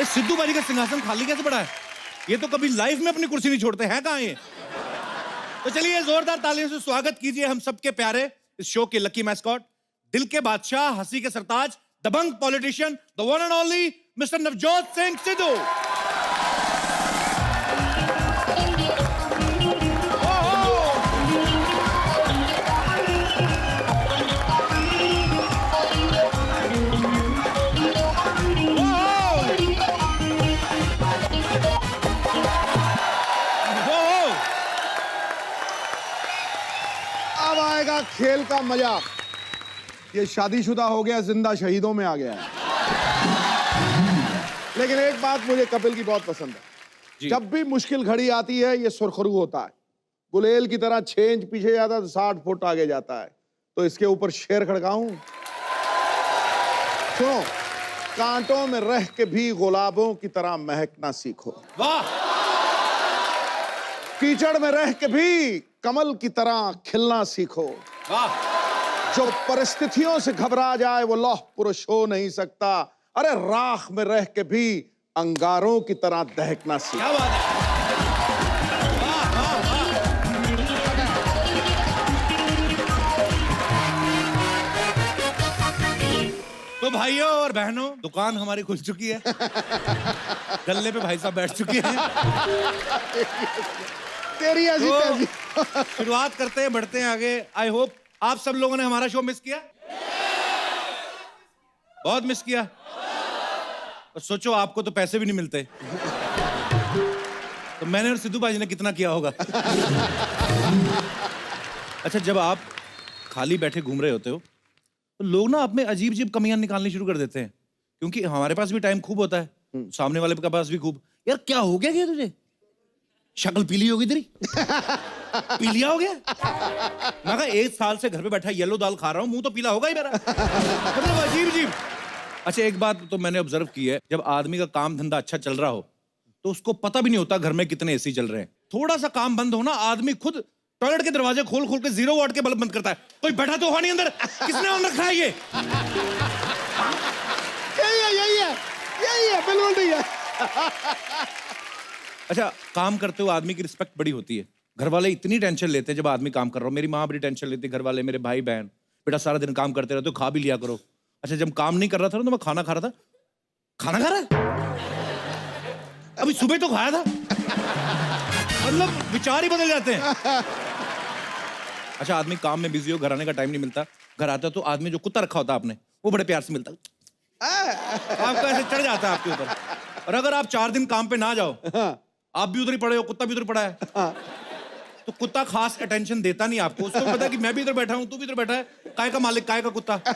सिद्धू बाजी का सिंहासन खाली कैसे पड़ा है? ये तो कभी लाइफ में अपनी कुर्सी नहीं छोड़ते हैं, कहाँ ये? तो चलिए जोरदार तालियों से स्वागत कीजिए हम सबके प्यारे इस शो के लकी मैस्कॉट, दिल के बादशाह, हंसी के सरताज, दबंग politician, the one and only mister Navjot Singh Sidhu. अब आएगा खेल का मजा। ये शादीशुदा हो गया, जिंदा शहीदों में आ गया है। लेकिन एक बात मुझे कपिल की बहुत पसंद है, जब भी मुश्किल घड़ी आती है ये सुरखरू होता है, गुलेल की तरह 6 इंच पीछे जाता है तो 60 फुट आगे जाता है। तो इसके ऊपर शेर खड़काऊं। सुनो, कांटों में रह के भी गुलाबों की तरह महकना सीखो। वाह! कीचड़ में रह के भी कमल की तरह खिलना सीखो। वाह! जो परिस्थितियों से घबरा जाए वो लौह पुरुष हो नहीं सकता। अरे राख में रह के भी अंगारों की तरह दहकना सीखो। क्या बात है? वाह, वाह, वाह। तो भाइयों और बहनों, दुकान हमारी खुल चुकी है। गल्ले पे भाई साहब बैठ चुके हैं। तेरी ऐसी तेजी। शुरुआत करते हैं, बढ़ते हैं आगे। आई होप आप सब लोगों ने हमारा शो मिस किया, बहुत मिस किया। और सोचो आपको तो पैसे भी नहीं मिलते, तो मैंने और सिद्धू बाजी ने कितना किया होगा। अच्छा, जब आप खाली बैठे घूम रहे होते हो तो लोग ना आप में अजीब अजीब कमियां निकालनी शुरू कर देते हैं, क्योंकि हमारे पास भी टाइम खूब होता है, सामने वाले के पास भी खूब। यार क्या हो गया तुझे? शक्ल पीली होगी तेरी। पीलिया हो गया? मैं कहा 1 साल से घर पे बैठा येलो दाल खा रहा हूं, मुंह तो पीला होगा ही मेरा। मतलब अजीब अजीब। अच्छा, एक बात तो मैंने ऑब्जर्व की है, जब आदमी का काम धंधा अच्छा चल रहा हो तो उसको पता भी नहीं होता घर में कितने एसी चल रहे हैं। थोड़ा सा काम बंद हो ना, आदमी खुद टॉयलेट के दरवाजे खोल खोल के 0 वाट के बल्ब बंद करता है। कोई बैठा तो हो नहीं अंदर, किसने ऑन रखा है ये? यही है, बिल्कुल नहीं है। अच्छा, काम करते हुए आदमी की रिस्पेक्ट बड़ी होती है। घर वाले इतनी टेंशन लेते हैं जब आदमी काम कर रहा हो। मेरी माँ बड़ी टेंशन लेती है, घर वाले, मेरे भाई बहन, बेटा सारा दिन काम करते रहते हो, खा भी लिया करो। अच्छा, जब काम नहीं कर रहा था ना तो मैं खाना खा रहा था। खाना खा रहा है? अभी सुबह तो खाया था। मतलब विचार ही बदल जाते हैं। अच्छा, आदमी काम में बिजी हो, घर आने का टाइम नहीं मिलता। घर आता तो आदमी जो कुत्ता रखा होता है आपने, वो बड़े प्यार से मिलता, आपको ऐसे चढ़ जाता है आपके ऊपर। और अगर आप 4 दिन काम पे ना जाओ, आप भी उधर ही पड़े हो, कुत्ता भी उधर पड़ा है, तो कुत्ता खास अटेंशन देता नहीं आपको। उसको पता है कि मैं भी इधर बैठा हूं, तू भी इधर बैठा है, काय का मालिक, काय का कुत्ता। तो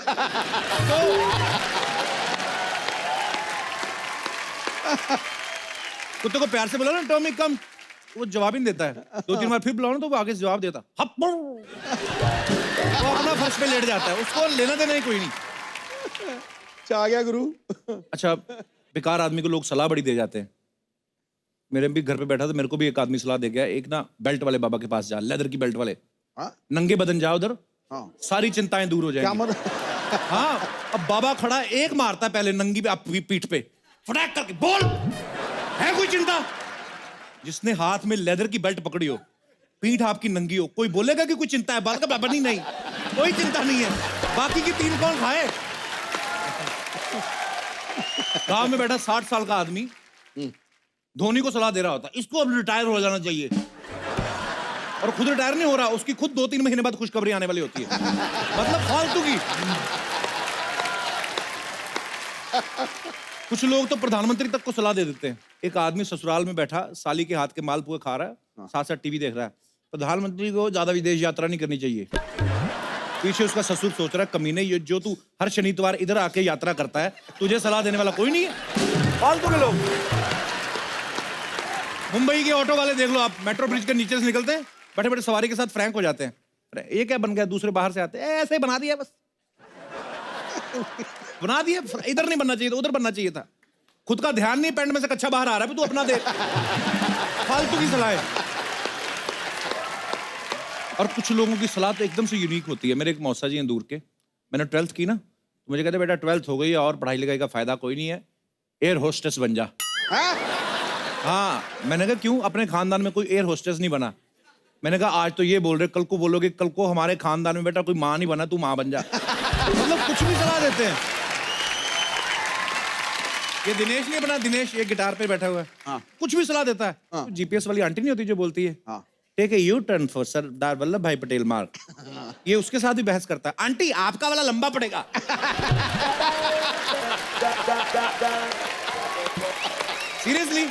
कुत्ते को प्यार से बोला ना, टॉमी कम, वो जवाब ही नहीं देता है। 2-3 बार फिर बुलाओ ना तो वो आगे से जवाब देता, वो अपना फर्श पे लेट जाता है, उसको लेना देना ही कोई नहीं। आ गया गुरु। अच्छा, बेकार आदमी को लोग सलाह बड़ी दे जाते हैं। मेरे भी घर पे बैठा था, मेरे को भी एक आदमी सलाह दे गया, एक ना बेल्ट वाले बाबा के पास जा, लेदर की बेल्ट वाले। नंगे बदन जाओ उधर, सारी चिंताएं दूर हो जाएंगी। क्या मतलब? हाँ, अब बाबा खड़ा, एक मारता है पहले नंगी पे पीठ पे, फटाक करके, बोल है कोई चिंता? जिसने हाथ में लेदर की बेल्ट पकड़ी हो, पीठ आपकी नंगी हो, कोई बोलेगा कि कोई चिंता है? बात का बराबर नहीं, कोई चिंता नहीं है। बाकी की 3 कौन खाए? गांव में बैठा 60 साल का आदमी धोनी को सलाह दे रहा होता, इसको अब रिटायर हो जाना चाहिए, और खुद रिटायर नहीं हो रहा, उसकी खुद 2-3 महीने बाद खुशखबरी आने वाली होती है। मतलब फालतू की। कुछ लोग तो प्रधानमंत्री तक को सलाह दे देते हैं। एक आदमी ससुराल में बैठा, साली के हाथ के मालपुए खा रहा है, साथ साथ टीवी देख रहा है। प्रधानमंत्री को ज्यादा विदेश यात्रा नहीं करनी चाहिए। पीछे उसका ससुर सोच रहा है, कमीने, ये जो तू हर शनिवार इधर आके यात्रा करता है, तुझे सलाह देने वाला कोई नहीं है। फालतू के लोग। मुंबई के ऑटो वाले देख लो आप, मेट्रो ब्रिज के नीचे से निकलते हैं, बैठे बैठे सवारी के साथ फ्रैंक हो जाते हैं। अरे ये क्या बन गया? दूसरे बाहर से आते हैं, ऐसे ही बना दिया बस। बना दिया, इधर नहीं बनना चाहिए था, उधर बनना चाहिए था। खुद का ध्यान नहीं, पैंट में से कच्चा बाहर आ रहा है, तू अपना दे। फालतू की सलाह है। और कुछ लोगों की सलाह तो एकदम से यूनिक होती है। मेरे एक मौसा जी हैं दूर के, मैंने 12th की ना, तो मुझे कहते बेटा 12th हो गई है और पढ़ाई लिखाई का फायदा कोई नहीं है, एयर होस्टेस बन जा। हैं? हाँ, मैंने कहा क्यों, अपने खानदान में कोई एयर होस्टेस नहीं बना। मैंने कहा आज तो ये बोल रहे, कल को बोलोगे, कल को हमारे खानदान में बेटा कोई माँ नहीं बना, तू माँ बन जा। मतलब कुछ भी सलाह देते हैं। ये दिनेश नहीं बना, दिनेश ये गिटार पे बैठा हुआ है, हाँ। कुछ भी सलाह देता है। हाँ। तो जीपीएस वाली आंटी नहीं होती जो बोलती है हाँ। Take a U turn for Sardar Vallabh Bhai Patel मार्ग, ये उसके साथ भी बहस करता है। आंटी आपका वाला लंबा पड़ेगा। सीरियसली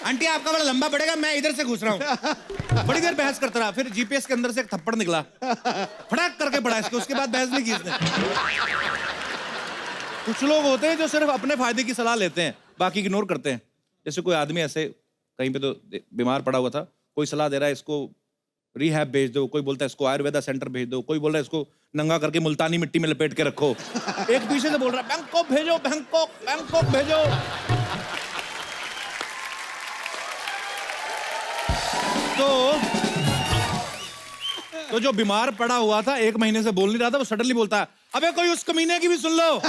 आंटी आपका वाला लंबा पड़ेगा, मैं इधर से घुस रहा हूँ। बड़ी देर बहस करता रहा, फिर जीपीएस के अंदर से एक थप्पड़ निकला, फटाक करके पड़ा इसके, उसके बाद बहस नहीं की इसने। कुछ लोग होते हैं जो सिर्फ अपने फायदे की सलाह लेते हैं, बाकी इग्नोर करते हैं। जैसे कोई आदमी ऐसे कहीं पे तो बीमार पड़ा हुआ था, कोई सलाह दे रहा है इसको रिहैब भेज दो, कोई बोलता है इसको आयुर्वेदा सेंटर भेज दो, कोई बोल रहा है इसको नंगा करके मुल्तानी मिट्टी में लपेट के रखो। एक पीछे से बोल रहा है बैंकॉक भेजो, बैंकॉक बैंकॉक भेजो। तो जो बीमार पड़ा हुआ था, 1 महीने से बोल नहीं रहा था, वो सडनली बोलता है अबे कोई उस कमीने की भी सुन लो।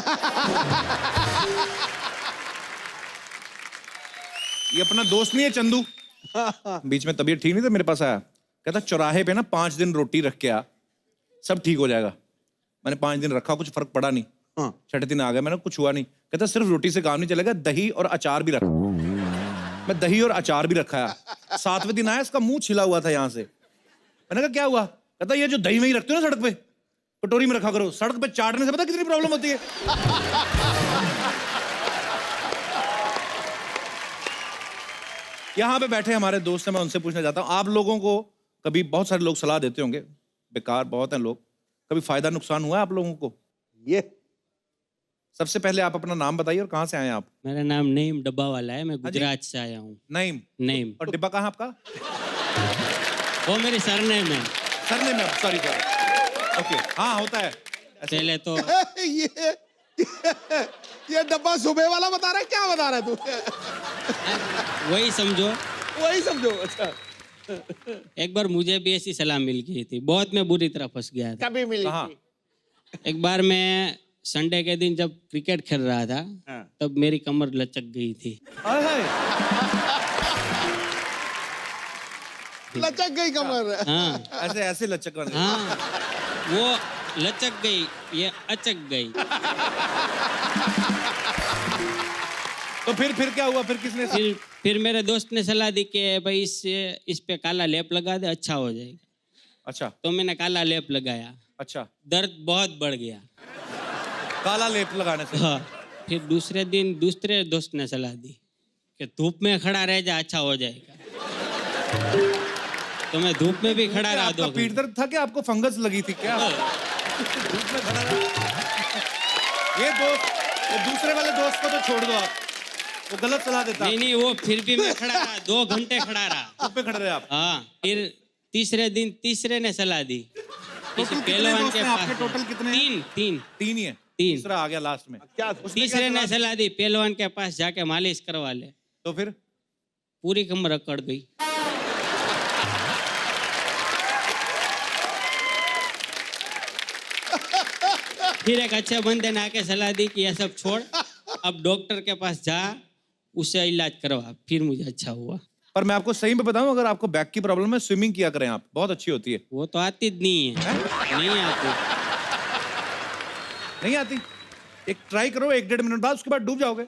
ये अपना दोस्त नहीं है चंदू, बीच में तबीयत ठीक नहीं था, मेरे पास आया, कहता चौराहे पे ना 5 दिन रोटी रख के आ, सब ठीक हो जाएगा। मैंने 5 दिन रखा, कुछ फर्क पड़ा नहीं। हाँ। 6ठे दिन आ गया, मैंने कुछ हुआ नहीं। कहता सिर्फ रोटी से काम नहीं चलेगा, दही और अचार भी रख। मैं दही और अचार भी रखा है। 7वें दिन आया, इसका मुंह छिला हुआ था यहाँ से। मैंने कहा क्या हुआ? कहता ये जो दही वही रखते हो ना सड़क पे, कटोरी में रखा करो, सड़क पे चाटने से पता कितनी प्रॉब्लम होती है। यहाँ पे बैठे हमारे दोस्त हैं, मैं उनसे पूछना चाहता हूँ, आप लोगों को कभी, बहुत सारे लोग सलाह देते होंगे, बेकार बहुत हैं लोग, कभी फायदा नुकसान हुआ है आप लोगों को? ये सबसे पहले आप अपना नाम बताइए और कहाँ से आए हैं आप? मेरा नाम नईम डब्बा वाला है, मैं गुजरात से आया हूँ। नईम। नईम, और डिब्बा कहाँ आपका? वो मेरी सरनेम है। सरनेम है, सॉरी सॉरी। ओके, हाँ होता है ऐसे। पहले तो ये डब्बा सुबह वाला बता रहा है, क्या बता रहा है तू? वही समझो। वही समझो। अच्छा, एक बार मुझे भी ऐसी सलाह मिल गई थी, बहुत मैं बुरी तरह फंस गया था। कभी मिली कहाँ? थी? एक बार मैं संडे के दिन जब क्रिकेट खेल रहा था, हाँ। तब मेरी कमर लचक गई थी। हाय हाय। लचक गई कमर। हाँ ऐसे ऐसे लचक वाले। हाँ, वो लचक गई, ये अचक गई। तो फिर क्या हुआ? फिर किसने? फिर मेरे दोस्त ने सलाह दी कि भाई इस पे काला लेप लगा दे, अच्छा हो जाएगा। अच्छा तो मैंने काला लेप लगाया, अच्छा। दर्द बहुत बढ़ गया। काला लेप लगाने से? हाँ। फिर दूसरे दिन दूसरे दोस्त ने सलाह दी कि धूप में खड़ा रह जा, अच्छा हो जाएगा। तो मैं धूप में भी खड़ा रहा। आपका पीठ दर्द था क्या? आपको फंगस लगी थी क्या? धूप में खड़ा रहा। ये दूसरे वाले दोस्त को तो छोड़ दो आप, वो गलत सलाह देता। नहीं, वो फिर भी मैं खड़ा रहा, 2 घंटे खड़ा रहा। धूप में खड़े रहे आप? हाँ। फिर तीसरे दिन तीसरे ने सलाह दी, किसी पहलवान के पास। आपके टोटल कितने हैं? तीन। तीन ही है? 3। तीसरा आ गया लास्ट में। क्या? तीसरे ने सलाह दी पहलवान के पास जाके मालिश करवा ले। तो फिर पूरी कमर अकड़ गई। फिर एक अच्छे बंदे ने आके सलाह दी कि ये सब छोड़, अब डॉक्टर के पास जा, उससे इलाज करवा। फिर मुझे अच्छा हुआ। पर मैं आपको सही में बताऊं, अगर आपको बैक की प्रॉब्लम है, स्विमिंग किया करें आप, बहुत अच्छी होती है। वो तो आती नहीं है, नहीं आती। नहीं आती? एक ट्राई करो, 1-1.5 मिनट बाद, उसके बाद डूब जाओगे।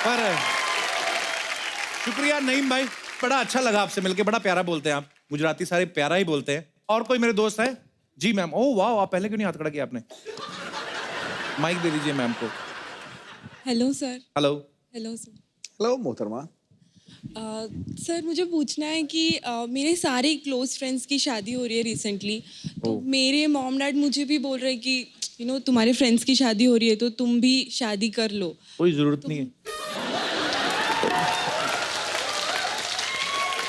पर शुक्रिया नईम भाई, बड़ा अच्छा लगा आपसे मिलके, बड़ा प्यारा बोलते हैं आप। गुजराती सारे प्यारा ही बोलते हैं। और कोई मेरे दोस्त है? जी मैम। ओह वाह, आप पहले क्यों नहीं हाथ खड़ा किया आपने? माइक दे दीजिए मैम को। Hello sir. Hello. Hello sir. Hello मोहतरमा। सर मुझे पूछना है कि मेरे सारे क्लोज फ्रेंड्स की शादी हो रही है रिसेंटली, तो मेरे मॉम डैड मुझे भी बोल रहे हैं कि तुम्हारे फ्रेंड्स की शादी हो रही है तो तुम भी शादी कर लो। कोई जरूरत नहीं है।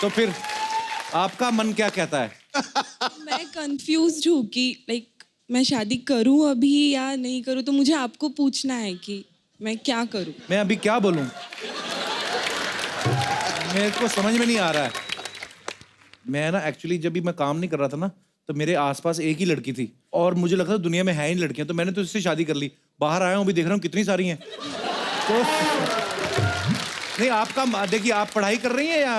तो फिर आपका मन क्या कहता है? मैं कंफ्यूज्ड हूँ कि मैं शादी करूँ अभी या नहीं करूँ, तो मुझे आपको पूछना है कि मैं क्या करूँ। मैं अभी क्या बोलूं, मेरे को समझ में नहीं आ रहा है। मैं ना एक्चुअली जब भी मैं काम नहीं कर रहा था ना, तो मेरे आसपास एक ही लड़की थी और मुझे लगता था दुनिया में है ही लड़कियां, तो मैंने तो इससे शादी कर ली। बाहर आया हूँ भी देख रहा हूँ कितनी सारी हैं। तो नहीं आपका देखिए आप पढ़ाई कर रही हैं या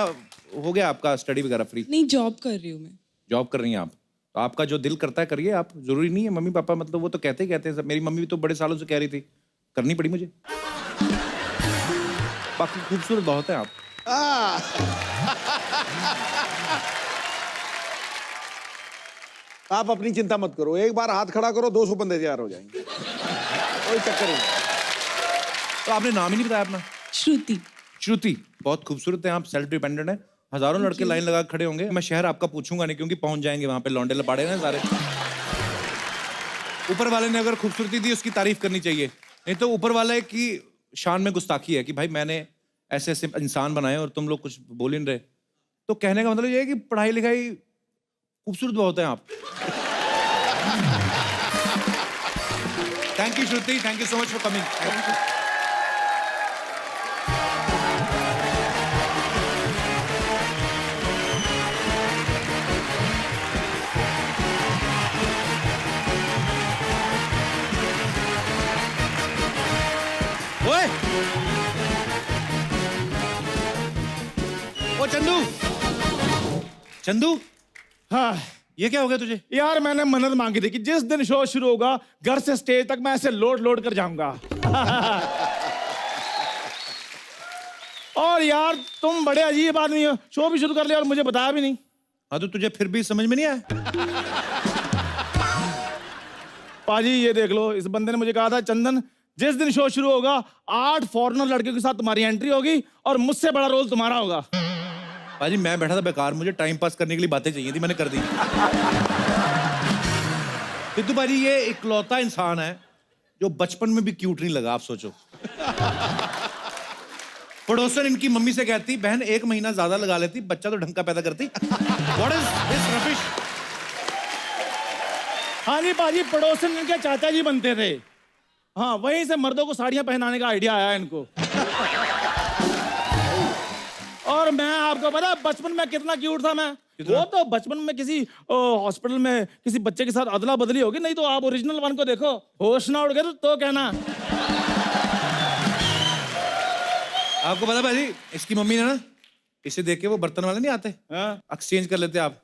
हो गया आपका स्टडी वगैरह फ्री? नहीं, जॉब कर रही हूँ मैं। जॉब कर रही हैं आप, तो आपका जो दिल करता है करिए आप, जरूरी नहीं है मम्मी पापा मतलब वो तो कहते ही कहते हैं सब। मेरी मम्मी भी तो बड़े सालों से कह रही थी, करनी पड़ी मुझे। बाकी खूबसूरत बहुत है आप। आप अपनी चिंता मत करो, एक बार हाथ खड़ा करो 200 बंदे तैयार हो जाएंगे, कोई चक्कर नहीं। तो आपने नाम ही नहीं बताया अपना। श्रुति। श्रुति, बहुत खूबसूरत है आप, सेल्फ डिपेंडेंट है। हजारों लड़के लाइन लगा के खड़े होंगे। मैं शहर आपका पूछूंगा नहीं क्योंकि पहुंच जाएंगे वहां पे, लौंडे लपाड़े ना सारे। ऊपर वाले ने अगर खूबसूरती दी उसकी तारीफ करनी चाहिए, नहीं तो ऊपर वाले की शान में गुस्ताखी है कि भाई मैंने ऐसे ऐसे इंसान बनाए और तुम लोग कुछ बोल ही नहीं रहे। तो कहने का मतलब ये है कि पढ़ाई लिखाई खूबसूरत बहुत है आप। Thank you Shruti, thank you so much for coming. ओए ओ चंदू, चंदू हाँ ये क्या हो गया तुझे? यार, मैंने मन्नत मांगी थी कि जिस दिन शो शुरू होगा घर से स्टेज तक मैं ऐसे लोड लोड कर जाऊंगा। और यार तुम बड़े अजीब आदमी हो, शो भी शुरू कर लिया और मुझे बताया भी नहीं। हाँ तो तुझे फिर भी समझ में नहीं आया? पाजी ये देख लो, इस बंदे ने मुझे कहा था चंदन जिस दिन शो शुरू होगा 8 फॉरेनर लड़कियों के साथ तुम्हारी एंट्री होगी और मुझसे बड़ा रोल तुम्हारा होगा। भाजी मैं बैठा था बेकार, मुझे टाइम पास करने के लिए बातें चाहिए थी, मैंने कर दी। सिद्धू भाजी ये इकलौता इंसान है जो बचपन में भी क्यूट नहीं लगा। आप सोचो, पड़ोसन इनकी मम्मी से कहती बहन 1 महीना ज्यादा लगा लेती, बच्चा तो ढंग का पैदा करती। What is this rubbish? हाँ जी पाजी, पड़ोसन इनके चाचा जी बनते थे। हाँ, वहीं से मर्दों को साड़ियां पहनाने का आइडिया आया इनको। और मैं आपको पता बचपन में कितना क्यूट था मैं। वो तो बचपन में किसी हॉस्पिटल में किसी बच्चे के साथ अदला बदली होगी, नहीं तो आप ओरिजिनल वन को देखो, होश ना उड़ गए तो कहना। आपको पता भाजी इसकी मम्मी ने ना इसे देख के, वो बर्तन वाले नहीं आते एक्सचेंज कर लेते आप,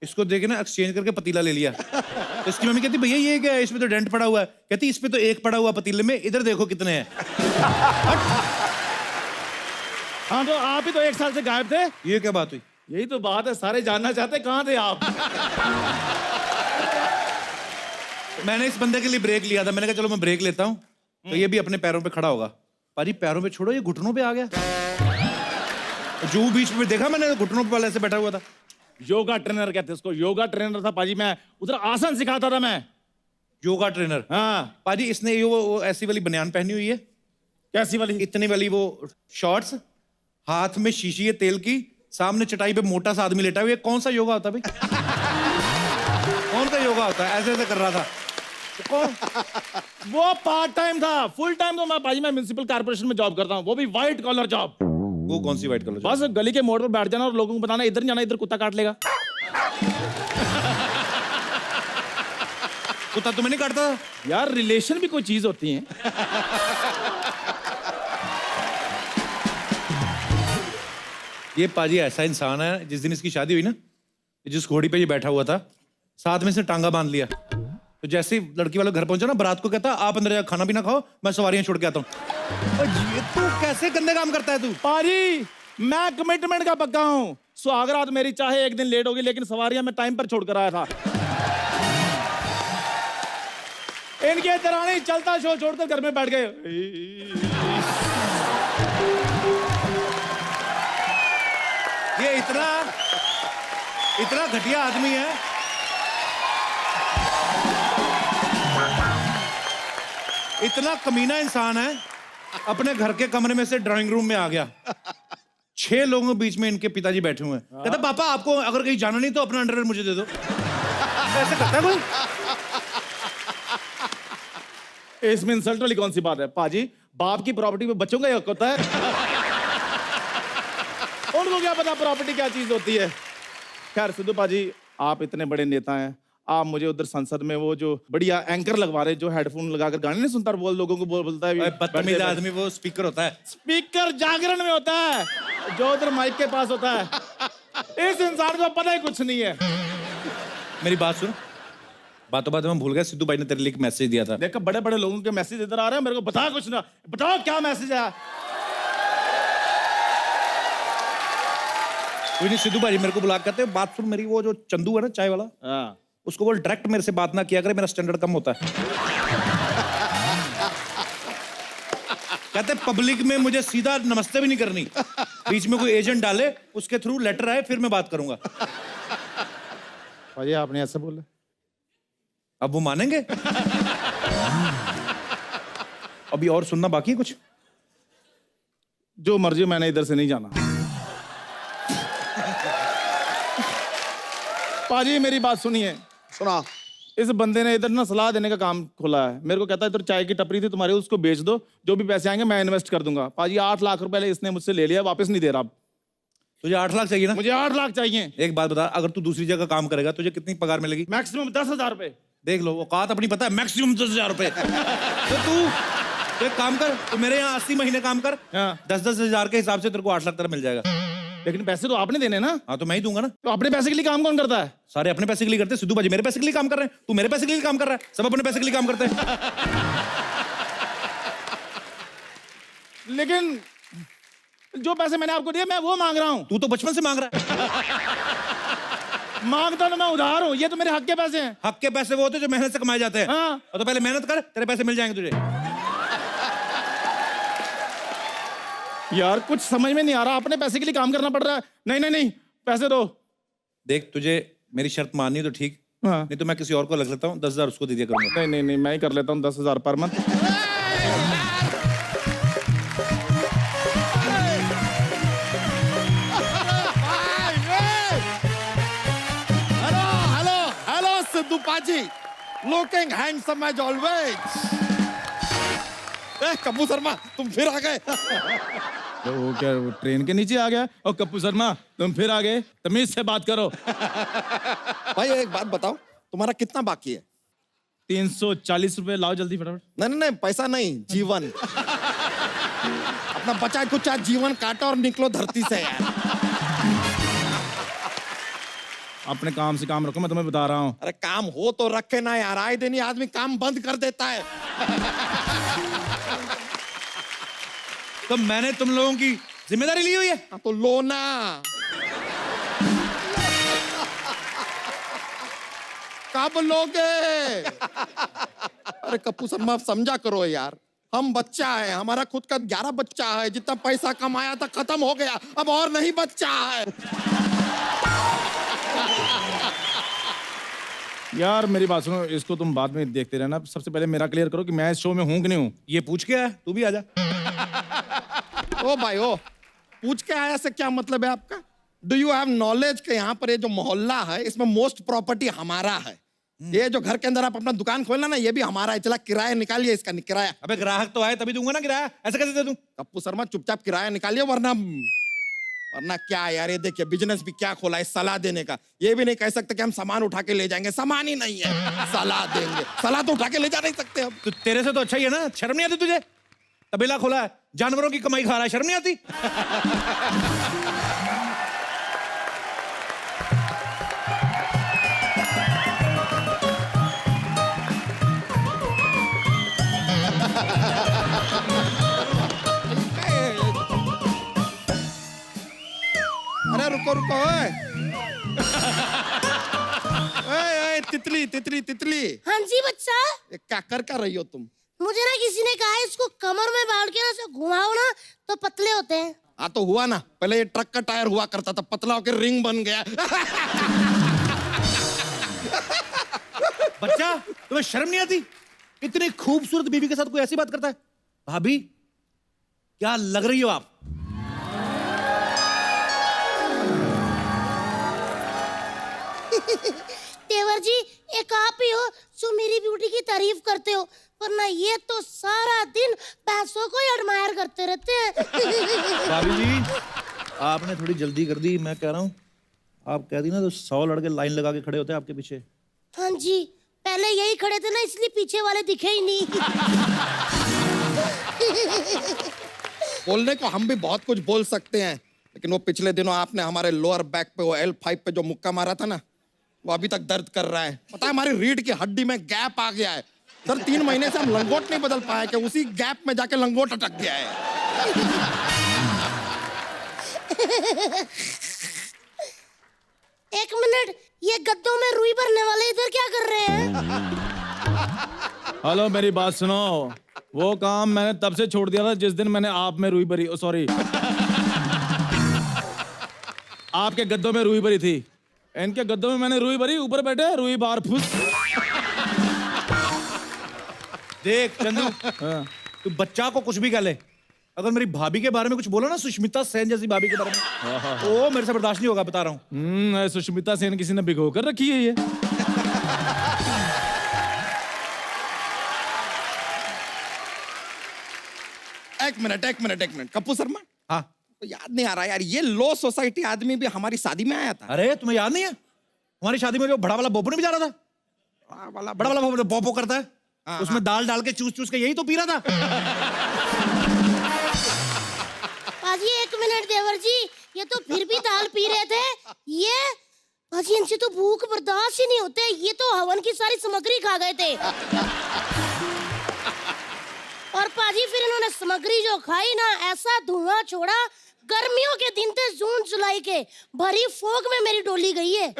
इसको देखे ना एक्सचेंज करके पतीला ले लिया। तो इसकी मम्मी कहती भैया ये क्या है, इसमें तो डेंट पड़ा हुआ है। कहती इस पे तो 1 पड़ा हुआ पतीले में, इधर देखो कितने हैं। हाँ तो आप ही तो 1 साल से गायब थे। ये क्या बात हुई? यही तो बात है, सारे जानना चाहते कहाँ थे आप। मैंने इस बंदे के लिए ब्रेक लिया था, मैंने कहा चलो मैं ब्रेक लेता हूँ तो ये भी अपने पैरों पे खड़ा होगा। पाजी पैरों पे छोड़ो, ये घुटनों पे आ गया। जो बीच में देखा मैंने, घुटनों पे वाले ऐसे बैठा हुआ था। योगा ट्रेनर कहते उसको, योगा ट्रेनर था पाजी। मैं उधर आसन सिखाता था मैं। योगा ट्रेनर? हाँ पाजी इसने ये वो ऐसी वाली बनियान पहनी हुई है। कैसी वाली? इतनी वाली वो शॉर्ट्स, हाथ में शीशी है तेल की, सामने चटाई पे मोटा सा आदमी लेटा हुआ है। कौन सा योगा होता है भाई? कौन सा योगा होता है? ऐसे ऐसे कर रहा था। वो पार्ट टाइम था, फुल टाइम तो मैं पाजी मैं म्युनिसिपल कॉर्पोरेशन में जॉब करता हूँ, वो भी व्हाइट कॉलर जॉब। वो कौन सी व्हाइट कलर? बस गली के मोड़ पर बैठ जाना और लोगों को बताना इधर नहीं जाना, इधर कुत्ता काट लेगा। कुत्ता तुम्हें नहीं काटता? यार रिलेशन भी कोई चीज होती है। ये पाजी ऐसा इंसान है, जिस दिन इसकी शादी हुई ना, जिस घोड़ी पे ये बैठा हुआ था, साथ में इसने टांगा बांध लिया। तो जैसे ही लड़की वाला घर पहुंचा ना, बारात को कहता आप अंदर जा, खाना भी ना खाओ, मैं सवारियां छोड़ के आता हूँ। ये तू कैसे गंदे काम करता है तू? पाजी मैं कमिटमेंट का पक्का हूँ। सुहागरात मेरी चाहे 1 दिन लेट होगी, लेकिन सवारियां मैं टाइम पर छोड़कर आया था। इनके तरह नहीं चलता शो छोड़कर घर में बैठ गए। ये इतना घटिया आदमी है। इतना कमीना इंसान है, अपने घर के कमरे में से ड्राइंग रूम में आ गया। 6 लोगों के बीच में इनके पिताजी बैठे हुए हैं। कहता पापा आपको अगर कहीं जाना नहीं तो अपना अंडरवेयर मुझे दे दो। ऐसे करता है कोई? इसमें इंसल्ट वाली कौन सी बात है पाजी? बाप की प्रॉपर्टी पे बच्चों का हक होता है। उनको क्या पता प्रॉपर्टी क्या चीज होती है। खैर सिद्धू पाजी, आप इतने बड़े नेता हैं, आप मुझे उधर संसद में वो जो बढ़िया एंकर लगवा रहे, जो हेडफोन लगाकर गाने नहीं सुनता, बोल लोगों को बोलता है अरे बदतमीज आदमी, वो स्पीकर होता है। स्पीकर जागरण में होता है, जो उधर माइक के पास होता है। इस इंसान को पता ही कुछ नहीं है। मेरी बात सुन, बातों बातों में भूल गया, सिद्धू भाई ने तेरे लिए एक मैसेज दिया था। देखो बड़े बड़े लोगों के मैसेज इधर आ रहे हैं, मेरे को बता कुछ ना, बताओ क्या मैसेज है। कोई नहीं, सिद्धू भाई मेरे को बुला करते, बात सुन मेरी। वो जो चंदू है ना चाय वाला, हाँ, उसको बोल डायरेक्ट मेरे से बात ना किया करे, मेरा स्टैंडर्ड कम होता है। कहते पब्लिक में मुझे सीधा नमस्ते भी नहीं करनी, बीच में कोई एजेंट डाले, उसके थ्रू लेटर आए, फिर मैं बात करूंगा। भाई आपने ऐसे बोला, अब वो मानेंगे? अभी और सुनना बाकी है कुछ? जो मर्जी, मैंने इधर से नहीं जाना। पाजी मेरी बात सुनिए। सुना। इस बंदे ने इधर ना सलाह देने का काम खोला है। मेरे को कहता है इधर चाय की टपरी थी तुम्हारी, उसको बेच दो, जो भी पैसे आएंगे मैं इन्वेस्ट कर दूंगा। पाजी 8 लाख रुपए इसने मुझसे ले लिया, वापस नहीं दे रहा। तुझे 8 लाख चाहिए ना? मुझे 8 लाख चाहिए। एक बात बता, अगर तू दूसरी जगह काम करेगा तुझे कितनी पगार मिलेगी? मैक्सिमम 10,000 रुपए। देख लो, औकात अपनी पता है, मैक्सिमम 10,000 रुपए। तो तू एक काम कर, तू मेरे यहाँ 80 महीने काम कर, हाँ। 10-10 हजार के हिसाब से तेरे को 8 लाख तेरा मिल जाएगा। लेकिन पैसे तो आपने देने ना। हाँ तो मैं ही दूंगा ना। तो अपने पैसे के लिए काम कौन करता है? सारे अपने पैसे के लिए करते हैं। सिद्धू भाजी मेरे पैसे के लिए काम कर रहे हैं, तू मेरे पैसे के लिए काम कर रहा है, सब अपने पैसे के लिए काम करते हैं। लेकिन जो पैसे मैंने आपको दिए मैं वो मांग रहा हूँ। तू तो बचपन से मांग रहा है। मांगता तो मैं उधार हूँ, ये तो मेरे हक के पैसे हैं। हक के पैसे वो होते हैं जो मेहनत से कमाए जाते हैं। हाँ। और तो पहले मेहनत कर, तेरे पैसे मिल जाएंगे तुझे। यार कुछ समझ में नहीं आ रहा, अपने पैसे के लिए काम करना पड़ रहा है। नहीं नहीं नहीं, पैसे दो। देख, तुझे मेरी शर्त माननी तो ठीक, हाँ। नहीं तो मैं किसी और को लग लेता हूँ, 10,000 उसको दे दिया करूंगा। नहीं नहीं नहीं, मैं ही कर लेता हूँ 10,000 per month. Hello, hello, hello, Sidhu Paji. Looking handsome as always. Kapoor Sharma, तुम फिर आ गए। तो वो क्या, वो ट्रेन के नीचे आ गया? और कपूर शर्मा तुम फिर आ गए, तमीज से बात करो। भाई एक बात बताओ, तुम्हारा कितना बाकी है? 340 रुपए लाओ जल्दी फटाफट। नहीं नहीं नहीं, पैसा नहीं, जीवन। अपना बचा कुछ जीवन काटो और निकलो धरती से यार। अपने काम से काम रखो, मैं तुम्हें बता रहा हूँ। अरे काम हो तो रखे ना यार, आए दिन ही आदमी काम बंद कर देता है। तो मैंने तुम लोगों की जिम्मेदारी ली हुई है। हाँ, तो लो ना। कब लोगे? अरे कपूर शर्मा आप समझा करो यार, हम बच्चा है, हमारा खुद का 11 बच्चा है, जितना पैसा कमाया था खत्म हो गया, अब और नहीं बच्चा है। यार मेरी बात सुनो, इसको तुम बाद में देखते रहना, सबसे पहले मेरा क्लियर करो कि मैं इस शो में हूँ कि नहीं हूँ। ये पूछ के आया, तू भी आजा। ओ भाई ओ, पूछ के आया से क्या मतलब है आपका? डू यू हैव नॉलेज के यहाँ पर ये जो मोहल्ला है इसमें मोस्ट प्रॉपर्टी हमारा है। ये जो घर के अंदर आप अपना दुकान खोलना ना, ये भी हमारा है। चला किराया निकालिए इसका, किराया। अबे ग्राहक तो आए तभी दूंगा ना किराया, ऐसे कैसे दे दूं? कप्पू शर्मा चुपचाप किराया निकालिए, वरना क्या यार, ये देखिए बिजनेस भी क्या खोला है सलाह देने का। ये भी नहीं कह सकते कि हम सामान उठा के ले जाएंगे, सामान ही नहीं है, सलाह देंगे। सलाह तो उठा के ले जा नहीं सकते हम। तो तेरे से तो अच्छा ही है ना, शर्म नहीं आती तुझे? तबेला खोला है, जानवरों की कमाई खा रहा है, शर्म नहीं आती? अरे रुको रुको, ओए तितली तितली तितली, हाँ जी बच्चा। ये क्या कर रही हो तुम? मुझे ना किसी ने कहा इसको कमर में बांध के ना से घुमाओ ना तो पतले होते हैं। हाँ तो हुआ ना, पहले ये ट्रक का टायर हुआ करता था, पतला होकर रिंग बन गया। बच्चा, तुम्हें शर्म नहीं आती? इतनी खूबसूरत बीवी के साथ कोई ऐसी बात करता है? भाभी क्या लग रही हो आप? तेवर जी, एक आप ही हो जो मेरी ब्यूटी की तारीफ करते हो, वरना ये तो सारा दिन पैसों को ही एडमायर करते रहते हैं। भाभी जी, आपने थोड़ी जल्दी कर दी। मैं कह रहा हूँ, आप कह दी ना तो 100 लड़के लाइन लगा के खड़े होते हैं आपके पीछे। हाँ जी, पहले यही खड़े थे ना, इसलिए पीछे वाले दिखे ही नहीं। बोलने को हम भी बहुत कुछ बोल सकते हैं, लेकिन वो पिछले दिनों आपने हमारे लोअर बैक पे वो L5 पे जो मुक्का मारा था ना, वो अभी तक दर्द कर रहा है। पता है हमारी रीढ़ की हड्डी में गैप आ गया है सर। 3 महीने से हम लंगोट नहीं बदल पाए कि उसी गैप में जाके लंगोट अटक गया है। एक मिनट, ये गद्दों में रुई भरने वाले इधर क्या कर रहे हैं? हेलो, मेरी बात सुनो। वो काम मैंने तब से छोड़ दिया था जिस दिन मैंने आप में रुई भरी, सॉरी आपके गद्दों में रुई भरी थी। इनके गद्दों में मैंने रुई भरी, ऊपर बैठे रुई बार फुस। देख चंदू, हाँ। तू बच्चा को कुछ भी कह ले, अगर मेरी भाभी के बारे में कुछ बोला ना, सुष्मिता सेन जैसी भाभी के बारे में, वो मेरे से बर्दाश्त नहीं होगा, बता रहा हूँ। सुष्मिता सेन किसी ने भिगो कर रखी है ये। एक मिनट कपूर शर्मा, हाँ, तो याद नहीं आ रहा यार, ये लो सोसाइटी आदमी भी हमारी शादी में आया था। अरे तुम्हें याद नहीं है हमारी शादी में जो बड़ा वाला बोपो नहीं जा रहा था? बड़ा वाला बोपो बोपो करता है, हाँ, उसमें दाल डाल के चूस चूस के यही तो पी रहा था। पाजी एक मिनट देवर जी, ये तो फिर भी दाल पी रहे थे। ये पाजी, इनसे तो भूख बर्दाश्त ही नहीं होते, ये तो हवन की सारी सामग्री खा गए थे। और पाजी फिर इन्होंने सामग्री जो खाई ना, ऐसा धुआं छोड़ा, गर्मियों के दिन थे, जून जुलाई के, भरी फोग में मेरी डोली गई है।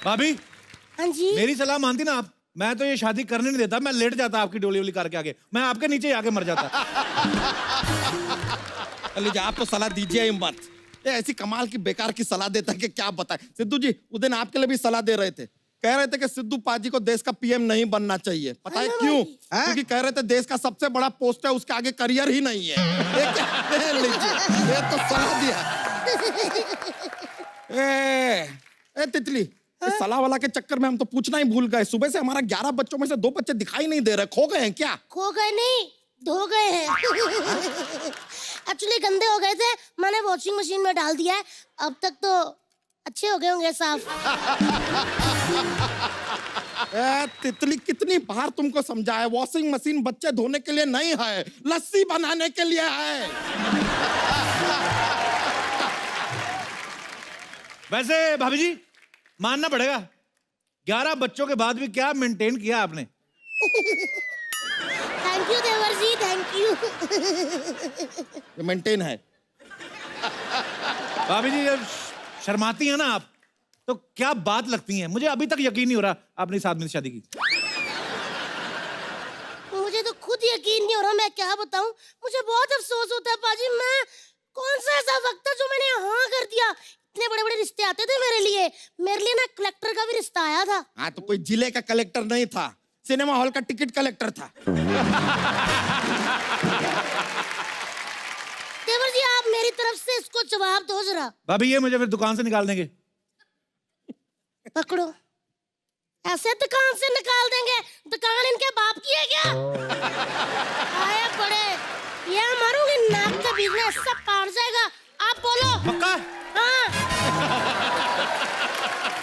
भाभी, हाँ जी, मेरी सलाह मानती ना आप, मैं तो ये शादी करने नहीं देता, मैं लेट जाता आपकी डोली वोली करके आगे, मैं आपके नीचे आके मर जाता। लीजिए, आप तो सलाह दीजिए ही मत। ये ऐसी कमाल की बेकार की सलाह देता है कि क्या बताए। सिद्धू जी उस दिन आपके लिए भी सलाह दे रहे थे, कह रहे थे कि सिद्धू पाजी को देश का पीएम नहीं बनना चाहिए। पता है क्यों? क्योंकि कह रहे थे देश का सबसे बड़ा पोस्ट है, उसके आगे करियर ही नहीं है। लीजिए, ये तो सलाह दिया। ए तितली, इस सलाह वाला के चक्कर में हम तो पूछना ही भूल गए। सुबह से हमारा 11 बच्चों में से 2 बच्चे दिखाई नहीं दे रहे, खो गए हैं क्या? खो गए नहीं, धो गए हैं। एक्चुअली गंदे हो गए थे, मैंने वॉशिंग मशीन में डाल दिया है, अब तक तो अच्छे हो गए होंगे साफ। तितली, कितनी बार तुमको समझाया, वॉशिंग मशीन बच्चे धोने के लिए नहीं है, लस्सी बनाने के लिए है। वैसे भाभी जी मानना पड़ेगा, 11 बच्चों के बाद भी क्या मेंटेन किया आपने। थैंक यू देवर जी, थैंक यू। मेंटेन है। भाभी जी जब शर्माती हैं ना आप, तो क्या बात लगती हैं, मुझे अभी तक यकीन नहीं हो रहा आपने इस आदमी से शादी की। मुझे तो खुद यकीन नहीं हो रहा, मैं क्या बताऊं। मुझे बहुत अफसोस होता है पाजी, मैं कौन सा ऐसा वक्त था जो मैंने हाँ कर दिया। इतने बड़े बड़े रिश्ते आते थे मेरे लिए ना कलेक्टर का भी रिश्ता आया था। हाँ, तो कोई जिले का कलेक्टर नहीं था, सिनेमा हॉल का टिकट कलेक्टर था। देवर जी आप मेरी तरफ से इसको जवाब दो जरा। भाभी ये मुझे फिर दुकान से निकाल देंगे। पकड़ो, ऐसे दुकान से निकाल देंगे? दुकान इनके बाप की है क्या? आए बड़े, ये मारूंगी नाक के बीच में, सब पार जाएगा। आप बोलो। पक्का? हाँ।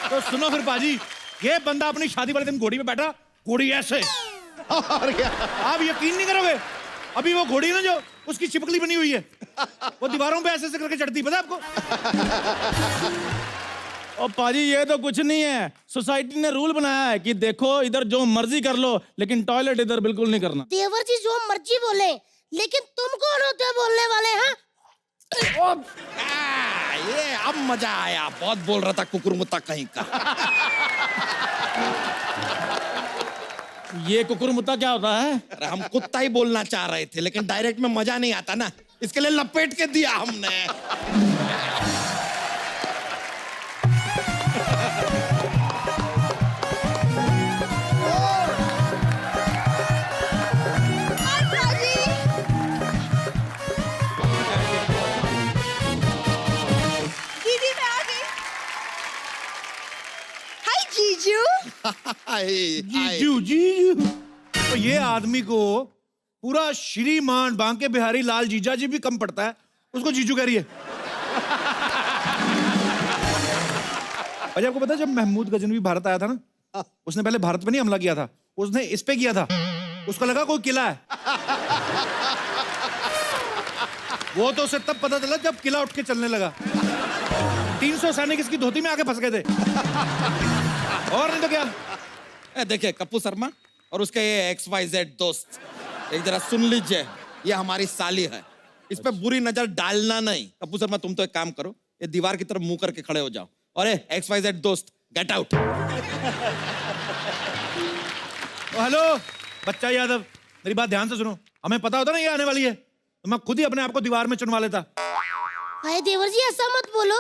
तो सुनो फिर पाजी, ये बंदा अपनी शादी वाले दिन घोड़ी पे बैठा, घोड़ी ऐसे, और क्या? आप यकीन नहीं करोगे, अभी वो घोड़ी ना जो उसकी चिपकली बनी हुई है, वो दीवारों पे ऐसे करके चढ़ती, पता है आपको? और पाजी ये तो कुछ नहीं है, सोसाइटी ने रूल बनाया है कि देखो इधर जो मर्जी कर लो, लेकिन टॉयलेट इधर बिल्कुल नहीं करना। देवर जी जो मर्जी बोले, लेकिन तुम कौन होते हो बोलने वाले? हैं ये अब मजा आया, बहुत बोल रहा था कुकुरमुत्ता कहीं का। ये कुकुरमुत्ता क्या होता है? अरे हम कुत्ता ही बोलना चाह रहे थे, लेकिन डायरेक्ट में मजा नहीं आता ना, इसके लिए लपेट के दिया हमने। दीदी मैं आ गई। हाय जीजू। जीजू जीजू, तो ये आदमी को पूरा श्रीमान बांके बिहारी लाल जीजा जी भी कम पड़ता है, उसको जीजू कह रही है। भाई आपको पता है जब महमूद गजनवी भारत आया था ना, उसने पहले भारत पे नहीं हमला किया था, उसने इस पे किया था। उसको लगा कोई किला है। वो तो उसे तब पता चला जब किला उठ के चलने लगा। 300 सैनिक इसकी धोती में आके फंस गए थे। और नहीं तो क्या। देखिए कप्पू शर्मा और उसके ये XYZ दोस्त, एक जरा सुन लीजिए, ये हमारी साली है, इस पे बुरी नजर डालना नहीं। कप्पू शर्मा तुम तो एक काम करो, ये दीवार की तरफ मुंह करके खड़े हो जाओ, और ये XYZ दोस्त गेट आउट। हेलो बच्चा यादव, मेरी बात ध्यान से सुनो। हमें पता होता ना ये आने वाली है, तो मैं खुद ही अपने आप को दीवार में चुनवा लेता। हाय देवर जी, ऐसा मत बोलो,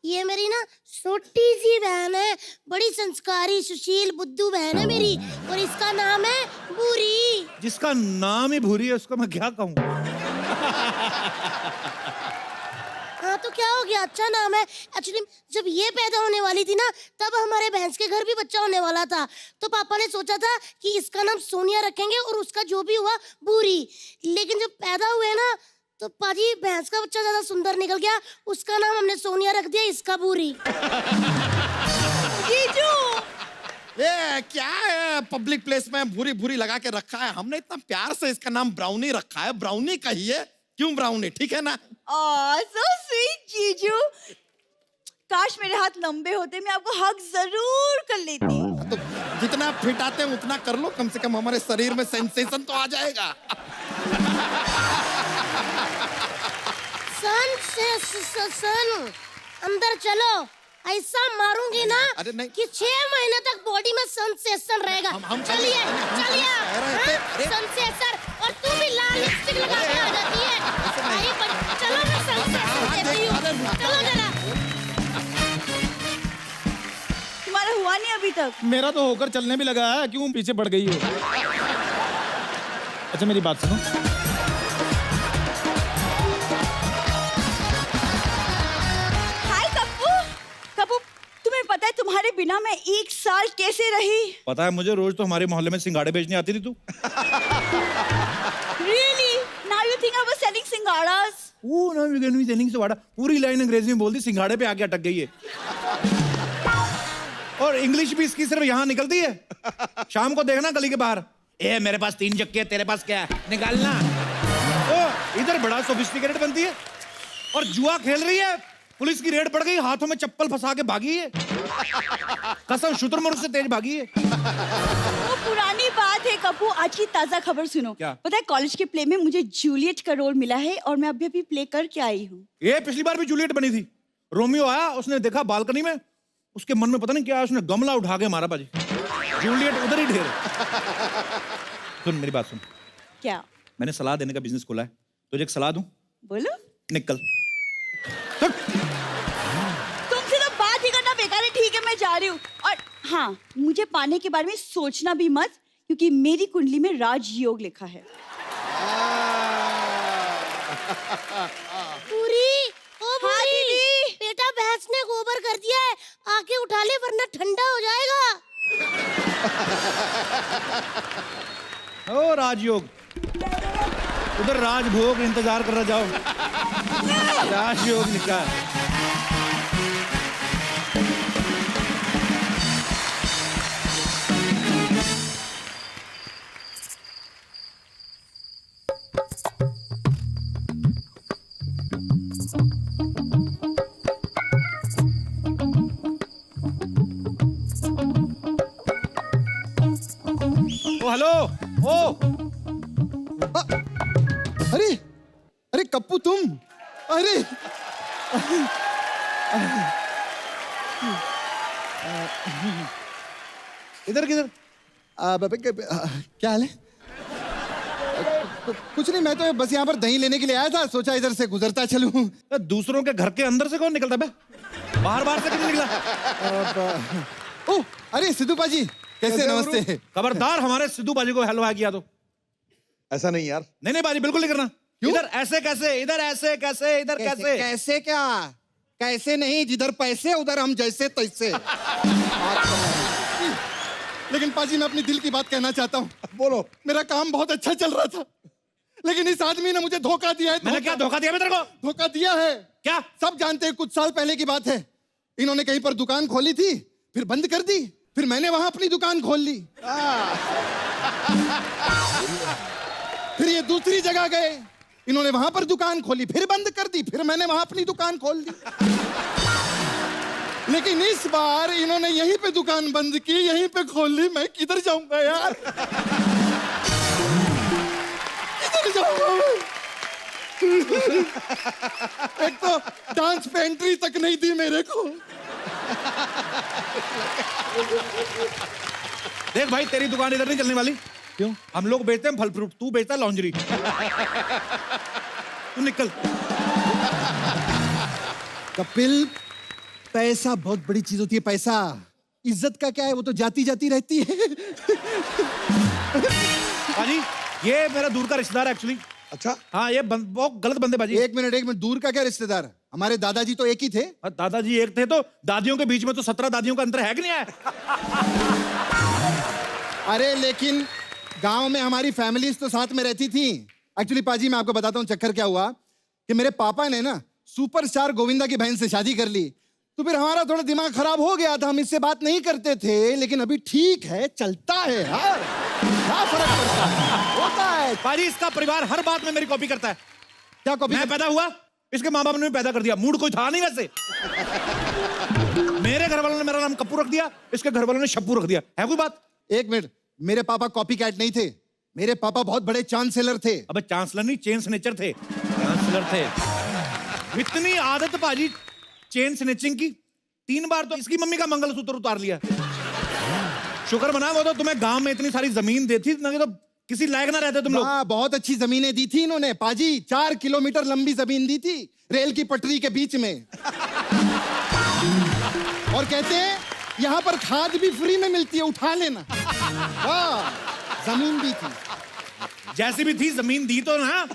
ये मेरी ना छोटी सी बहन है, बड़ी संस्कारी सुशील बुद्धू बहन है मेरी, और इसका नाम है भूरी। जिसका नाम ही भूरी है उसको मैं क्या कहूँ। हाँ तो क्या हो गया, अच्छा नाम है। एक्चुअली जब ये पैदा होने वाली थी ना, तब हमारे भैंस के घर भी बच्चा होने वाला था, तो पापा ने सोचा था कि इसका नाम सोनिया रखेंगे और उसका जो भी हुआ भूरी। लेकिन जब पैदा हुए ना, तो पाजी भैंस का बच्चा ज्यादा सुंदर निकल गया, उसका नाम हमने सोनिया रख दिया, इसका भूरी। जीजू ये क्या है, पब्लिक प्लेस में भूरी भूरी लगा के रखा है, हमने इतना प्यार से इसका नाम ब्राउनी रखा है। ब्राउनी कहिए, क्यों ब्राउनी, ठीक है ना। सो स्वीट जीजू, काश मेरे हाथ लंबे होते, मैं आपको हक जरूर कर लेती। तो जितना फिट आते हैं उतना कर लो, कम से कम हमारे शरीर में सेंसेशन तो आ जाएगा। सन अंदर चलो, ऐसा मारूंगी ना अरे नहीं। कि 6 महीने तक बॉडी में सेंसेशन रहेगा। हम चलिए चलिए, कह रहे थे, अरे। सेंसेशन, और तू भी लाल लिपस्टिक लगा के आ जाती है। चलो मैं सेंसेशन देती हूँ, चलो जरा। तुम्हारा हुआ नहीं अभी तक? मेरा तो होकर चलने भी लगा है, क्यों पीछे पड़ गई हो। अच्छा मेरी बात सुनो, हाय कप्पू। कप्पू, तुम्हें पता है तुम्हारे बिना मैं 1 साल कैसे रही? पता है मुझे, रोज तो हमारे मोहल्ले में सिंगाड़े बेचने आती थी तू। Really? Now you think I was selling सिंगाड़ास? ओ ना विगन सेलिंग सिंगाड़ा, पूरी लाइन अंग्रेजी में बोल दी, सिंगाड़े पे आके अटक गई है। और इंग्लिश भी इसकी सिर्फ यहाँ निकलती है। शाम को देखना गली के बाहर, ए मेरे पास 3 चक्के, तेरे पास क्या है, निकालना। ओ इधर बड़ा सोफिस्टिकेटेड बनती है, और जुआ खेल रही है, पुलिस की रेड पड़ गई, हाथों में चप्पल फंसा के भागी है। कसम शुतुरमुर्ग से तेज भागी है। वो पुरानी बात है कप्पू, आज की ताजा खबर सुनो। क्या? पता है कॉलेज के प्ले में मुझे जूलियट का रोल मिला है, और मैं अभी अभी प्ले करके आई हूँ। ये पिछली बार भी जूलियट बनी थी। रोमियो आया, उसने देखा बालकनी में, उसके मन में पता नहीं क्या है, उसने गमला उठा के मारा बाजी। जूलियट उधर ही ढेर। सुन मेरी बात सुन, क्या? मैंने सलाह देने का बिजनेस खोला है, तुझे एक सलाह दूं? बोलो। निकल। तुमसे तो बात ही करना बेकार है, ठीक है मैं जा रही हूँ। और हाँ, मुझे पाने के बारे में सोचना भी मत, क्योंकि मेरी कुंडली में राजयोग लिखा है। पूरी, ओ हाँ पूरी, दीदी। बेटा भैंस ने गोबर कर दिया है, आके उठा ले वरना ठंडा हो जाएगा। ओ राजयोग, उधर राजभोग इंतजार कर रहा, जाओ। राजयोग निकाल। ओ हेलो, ओ अरे अरे कप्पू तुम, अरे इधर किधर? क्या हाल है? कुछ नहीं, मैं तो बस यहाँ पर दही लेने के लिए आया था, सोचा इधर से गुजरता चलूं। दूसरों के घर के अंदर से कौन निकलता बे? बाहर बाहर से क्यों निकला? ओह अरे सिद्धू पाजी, कैसे? नमस्ते। खबरदार हमारे सिद्धू बाजी को हेलो किया तो। ऐसा नहीं यार। नहीं नहीं बाजी, बिल्कुल नहीं करना। इधर ऐसे कैसे, इधर ऐसे कैसे, इधर कैसे? कैसे क्या, कैसे नहीं, जिधर पैसे उधर हम जैसे तैसे। लेकिन पाजी मैं अपनी दिल की बात कहना चाहता हूँ। बोलो। मेरा काम बहुत अच्छा चल रहा था, लेकिन इस आदमी ने मुझे धोखा दिया है। मैंने क्या धोखा दिया तेरे को? धोखा दिया है। क्या? सब जानते हैं, कुछ साल पहले की बात है। इन्होंने कहीं पर दुकान खोली थी, फिर बंद कर दी, फिर मैंने वहां अपनी दुकान खोल ली। फिर ये दूसरी जगह गए, इन्होंने वहां पर दुकान खोली, फिर बंद कर दी, फिर मैंने वहां अपनी दुकान खोल ली। लेकिन इस बार इन्होंने यहीं पे दुकान बंद की, यहीं पे खोल ली। मैं किधर जाऊंगा यार, किधर जाऊंगा मैं? एक तो डांस पे एंट्री तक नहीं दी मेरे को। देख भाई, तेरी दुकान इधर नहीं चलने वाली। क्यों? हम लोग बेचते हैं फल फ्रूट, तू बेचता है लॉन्जरी। तू निकल। कपिल, पैसा बहुत बड़ी चीज होती है। पैसा, इज्जत का क्या है, वो तो जाती जाती रहती है। बाजी, ये मेरा दूर का रिश्तेदार है एक्चुअली। अच्छा, हाँ, ये बहुत गलत बंदे बाजी। एक मिनट, दूर का क्या रिश्तेदार? हमारे दादाजी तो एक ही थे। दादाजी एक थे तो दादियों के बीच में तो 17 दादियों का अंतर है कि नहीं है? अरे लेकिन गांव में हमारी फैमिलीज तो साथ में रहती थी। एक्चुअली पाजी, मैं आपको बताता हूँ चक्कर क्या हुआ कि मेरे पापा ने ना सुपरस्टार गोविंदा की बहन से शादी कर ली, तो फिर हमारा थोड़ा दिमाग खराब हो गया था, हम इससे बात नहीं करते थे। लेकिन अभी ठीक है, चलता है यार, क्या फर्क पड़ता है, होता है। बाजी, इसका परिवार हर बात में मेरी कॉपी करता है। क्या कॉपी? मैं पैदा हुआ, इसके माँ बाप ने भी पैदा कर दिया। मूड कोई था नहीं वैसे। मेरे घर वालों ने मेरा नाम कप्पू रख दिया, इसके घर वालों ने शप्पू रख दिया। है कोई बात? एक मिनट, मेरे पापा कॉपी कैट नहीं थे, मेरे पापा बहुत बड़े चांसलर थे। अबे चांसलर नहीं, चेन स्नेचर थे। चांसलर थे। इतनी आदत बाजी चेन स्नेचिंग की, 3 बार तो इसकी मम्मी का मंगलसूत्र उतार लिया। शुक्र मना, वो तो तुम्हें गांव में इतनी सारी जमीन देती ना, तो किसी लायक ना रहते तुम लोग। हाँ, बहुत अच्छी जमीनें दी थी इन्होंने पाजी, 4 किलोमीटर लंबी जमीन दी थी रेल की पटरी के बीच में। और कहते हैं यहाँ पर खाद भी फ्री में मिलती है, उठा लेना। वाह, जमीन भी थी। जैसी भी थी जमीन दी तो ना,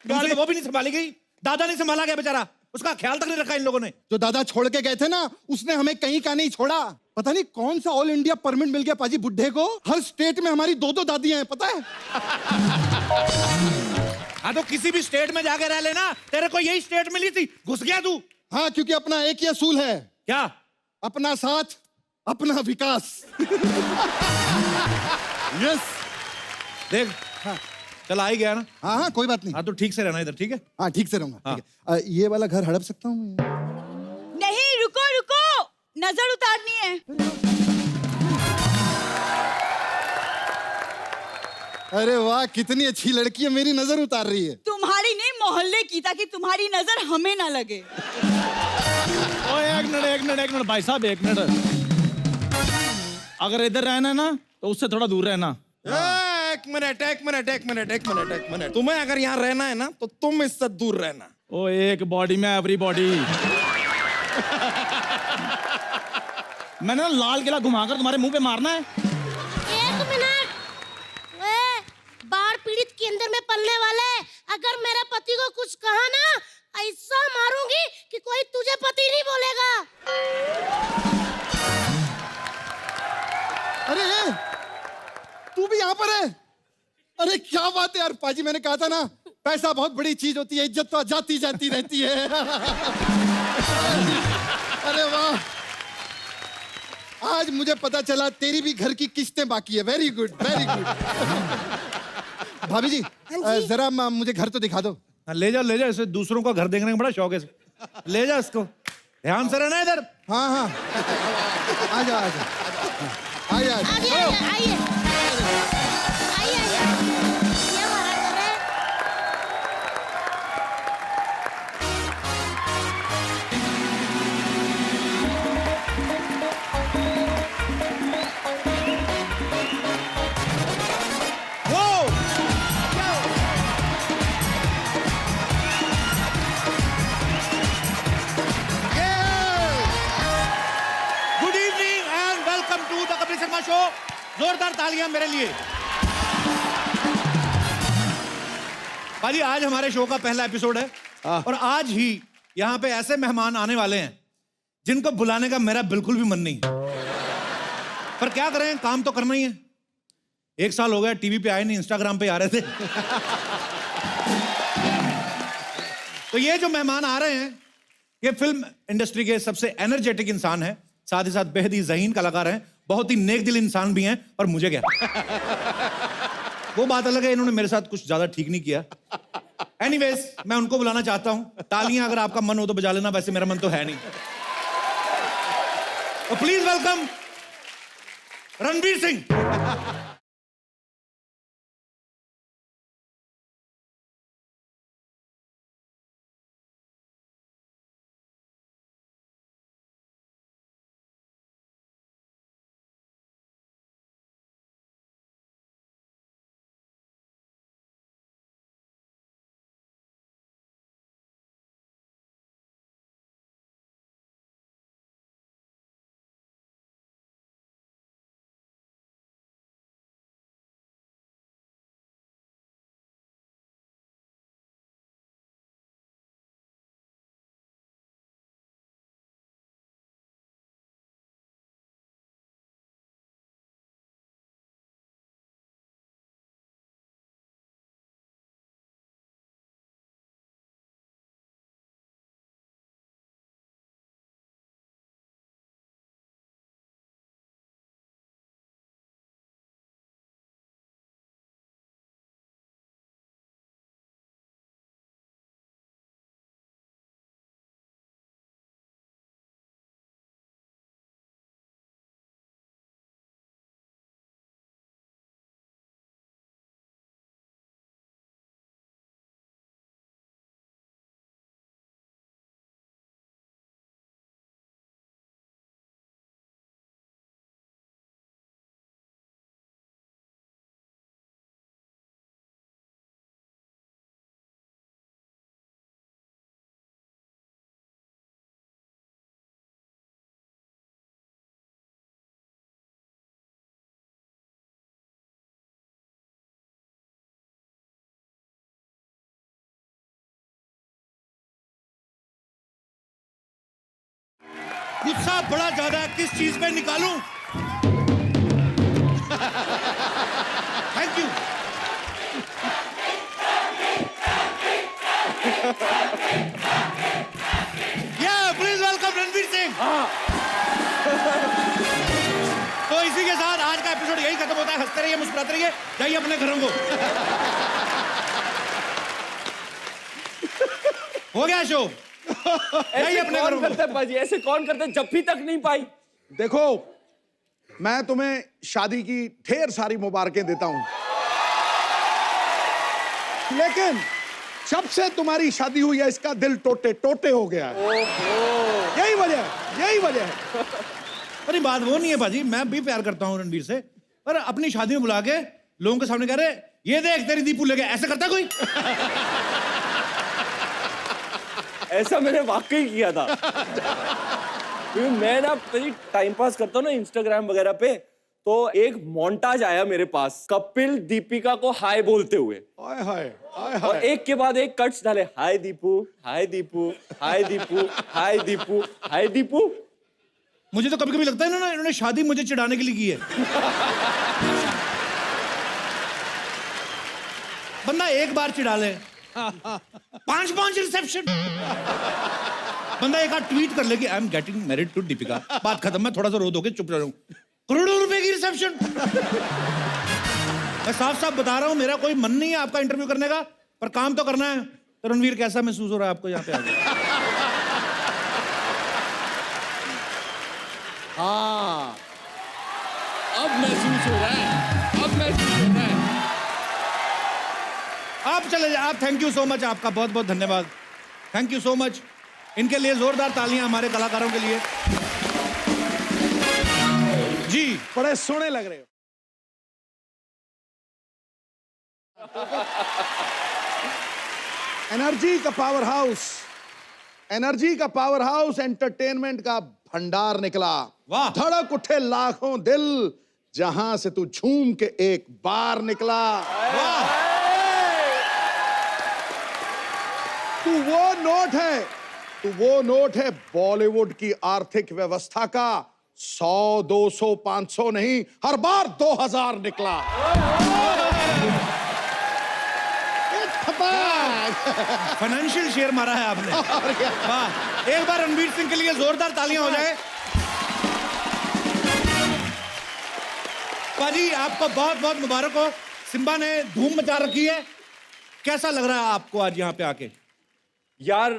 गाड़ी वो भी नहीं संभाली गई। दादा नहीं संभाला गया बेचारा, उसका ख्याल तक नहीं रखा इन लोगों ने। जो दादा छोड़ के गए थे ना, उसने हमें कहीं का नहीं छोड़ा। पता नहीं कौन सा ऑल इंडिया परमिट मिल गया पाजी बुड्ढे को। हर स्टेट में हमारी 2-2 दादियां हैं, पता है। हाँ, तो किसी भी स्टेट में जाके रह लेना, तेरे को यही स्टेट मिली थी, घुस गया तू। हाँ, क्योंकि अपना एक ही असूल है, क्या? अपना साथ, अपना विकास। यस। देख, हाँ, चल आ ही गया ना। हाँ हाँ, कोई बात नहीं। हाँ, तो ठीक से रहना इधर, ठीक है? हाँ, ठीक से रहूंगा। हाँ। ठीक है। ये वाला घर हड़प सकता हूँ मैं? नहीं, रुको रुको, नजर उतारनी है। अरे वाह, कितनी अच्छी लड़की है, मेरी नजर उतार रही है। तुम्हारी नहीं, मोहल्ले की, ताकि तुम्हारी नजर हमें ना लगे। ओ एक मिनट भाई साहब, एक मिनट। अगर इधर रहना है ना तो उससे थोड़ा दूर रहना। एक मिनट। तुम्हें अगर यहाँ रहना है ना तो तुम इससे दूर रहना। ओ एक बॉडी में एवरी बॉडी। मैंने ना लाल किला घुमाकर तुम्हारे मुंह पे मारना है। 1 मिनट। बाढ़ पीड़ित केंद्र में पलने वाले, अगर मेरे पति को कुछ कहा ना, ऐसा मारूंगी कि कोई तुझे पति नहीं बोलेगा। अरे तू भी यहाँ पर है? अरे क्या बात है यार पाजी, मैंने कहा था ना, पैसा बहुत बड़ी चीज होती है, इज्जत तो जाती जाती रहती है। अरे वाह, आज मुझे पता चला तेरी भी घर की किस्तें बाकी है। Very good, very good. भाभी जी, जरा मुझे घर तो दिखा दो। हाँ, ले जा, इसे दूसरों का घर देखने का बड़ा शौक है इसे। ले जा इसको, ध्यान से रहना इधर। हाँ हाँ, आजा आजा, आइए आइए आइए आइए, ये हमारा घर है। Good evening and welcome to the Kapil Sharma show. जोरदार तालियां मेरे लिए। भाजी, आज हमारे शो का पहला एपिसोड है और आज ही यहाँ पे ऐसे मेहमान आने वाले हैं जिनको बुलाने का मेरा बिल्कुल भी मन नहीं, पर क्या करें, काम तो करना ही है। 1 साल हो गया टीवी पे आए नहीं, इंस्टाग्राम पे आ रहे थे। तो ये जो मेहमान आ रहे हैं ये फिल्म इंडस्ट्री के सबसे एनर्जेटिक इंसान है, साथ ही साथ बेहद ही ज़हीन कलाकार हैं, बहुत ही नेक दिल इंसान भी हैं, और मुझे क्या वो बात अलग है, इन्होंने मेरे साथ कुछ ज्यादा ठीक नहीं किया। एनीवेज, मैं उनको बुलाना चाहता हूं। तालियां अगर आपका मन हो तो बजा लेना, वैसे मेरा मन तो है नहीं। तो प्लीज वेलकम रणवीर सिंह। गुस्सा बड़ा ज्यादा है, किस चीज पे निकालूं? Thank you. Please welcome Ranveer Singh. तो इसी के साथ आज का एपिसोड यही खत्म होता है। हंसते रहिए, मुस्कुराते रहिए, जाइए अपने घरों को। हो गया शो। ऐसे कौन करता है पाजी? ऐसे कौन करता है? जप्फी तक नहीं पाई। देखो, मैं तुम्हें शादी की ढेर सारी मुबारकें देता हूं, लेकिन जब से तुम्हारी शादी हुई है इसका दिल टोटे टोटे हो गया है। यही वजह है, यही वजह है। अरे बात वो नहीं है भाजी, मैं भी प्यार करता हूँ रणवीर से, पर अपनी शादी में बुला के लोगों के सामने कह रहे ये देख तेरी दीपू लेके, ऐसे करता कोई? ऐसा मैंने वाकई किया था। क्योंकि मैं ना कहीं टाइम पास करता हूँ ना इंस्टाग्राम वगैरह पे, तो एक मोन्टाज आया मेरे पास कपिल दीपिका को हाय बोलते हुए। हाय हाय हाय और हाय। एक के बाद एक कट्स डाले, हाय दीपू, हाय दीपू, हाय दीपू, हाय दीपू, हाय दीपू। मुझे तो कभी कभी लगता है इन्होंने शादी मुझे चिढ़ाने के लिए की है। बंदा एक बार चिढ़ा ले, 5 रिसेप्शन। बंदा एक आध ट्वीट कर ले कि I am getting married to Deepika, बात खत्म। मैं थोड़ा सा रो दोगे, चुप रहूं। करोड़ों रुपए की रिसेप्शन। मैं साफ साफ बता रहा हूं, मेरा कोई मन नहीं है आपका इंटरव्यू करने का, पर काम तो करना है। तो रणवीर, कैसा महसूस हो रहा है आपको यहाँ पे आके? हाँ, अब महसूस हो रहा है, अब महसूस हो रहा है। आप चले जाए, आप। थैंक यू सो मच, आपका बहुत बहुत धन्यवाद। Thank you so much. इनके लिए जोरदार तालियां हमारे कलाकारों के लिए। जी, बड़े सोने लग रहे हो। एनर्जी का पावर हाउस, एनर्जी का पावर हाउस, एंटरटेनमेंट का भंडार निकला। वाह। धड़क उठे लाखों दिल, जहां से तू झूम के एक बार निकला। वाह। तू वो नोट है, तू वो नोट है बॉलीवुड की आर्थिक व्यवस्था का। 100, 200, 500 नहीं, हर बार 2000 निकला। फाइनेंशियल शेयर मारा है आपने। वाह, एक बार रणवीर सिंह के लिए जोरदार तालियां हो जाए। पाजी आपको बहुत बहुत मुबारक हो, सिम्बा ने धूम मचा रखी है। कैसा लग रहा है आपको आज यहाँ पे आके? यार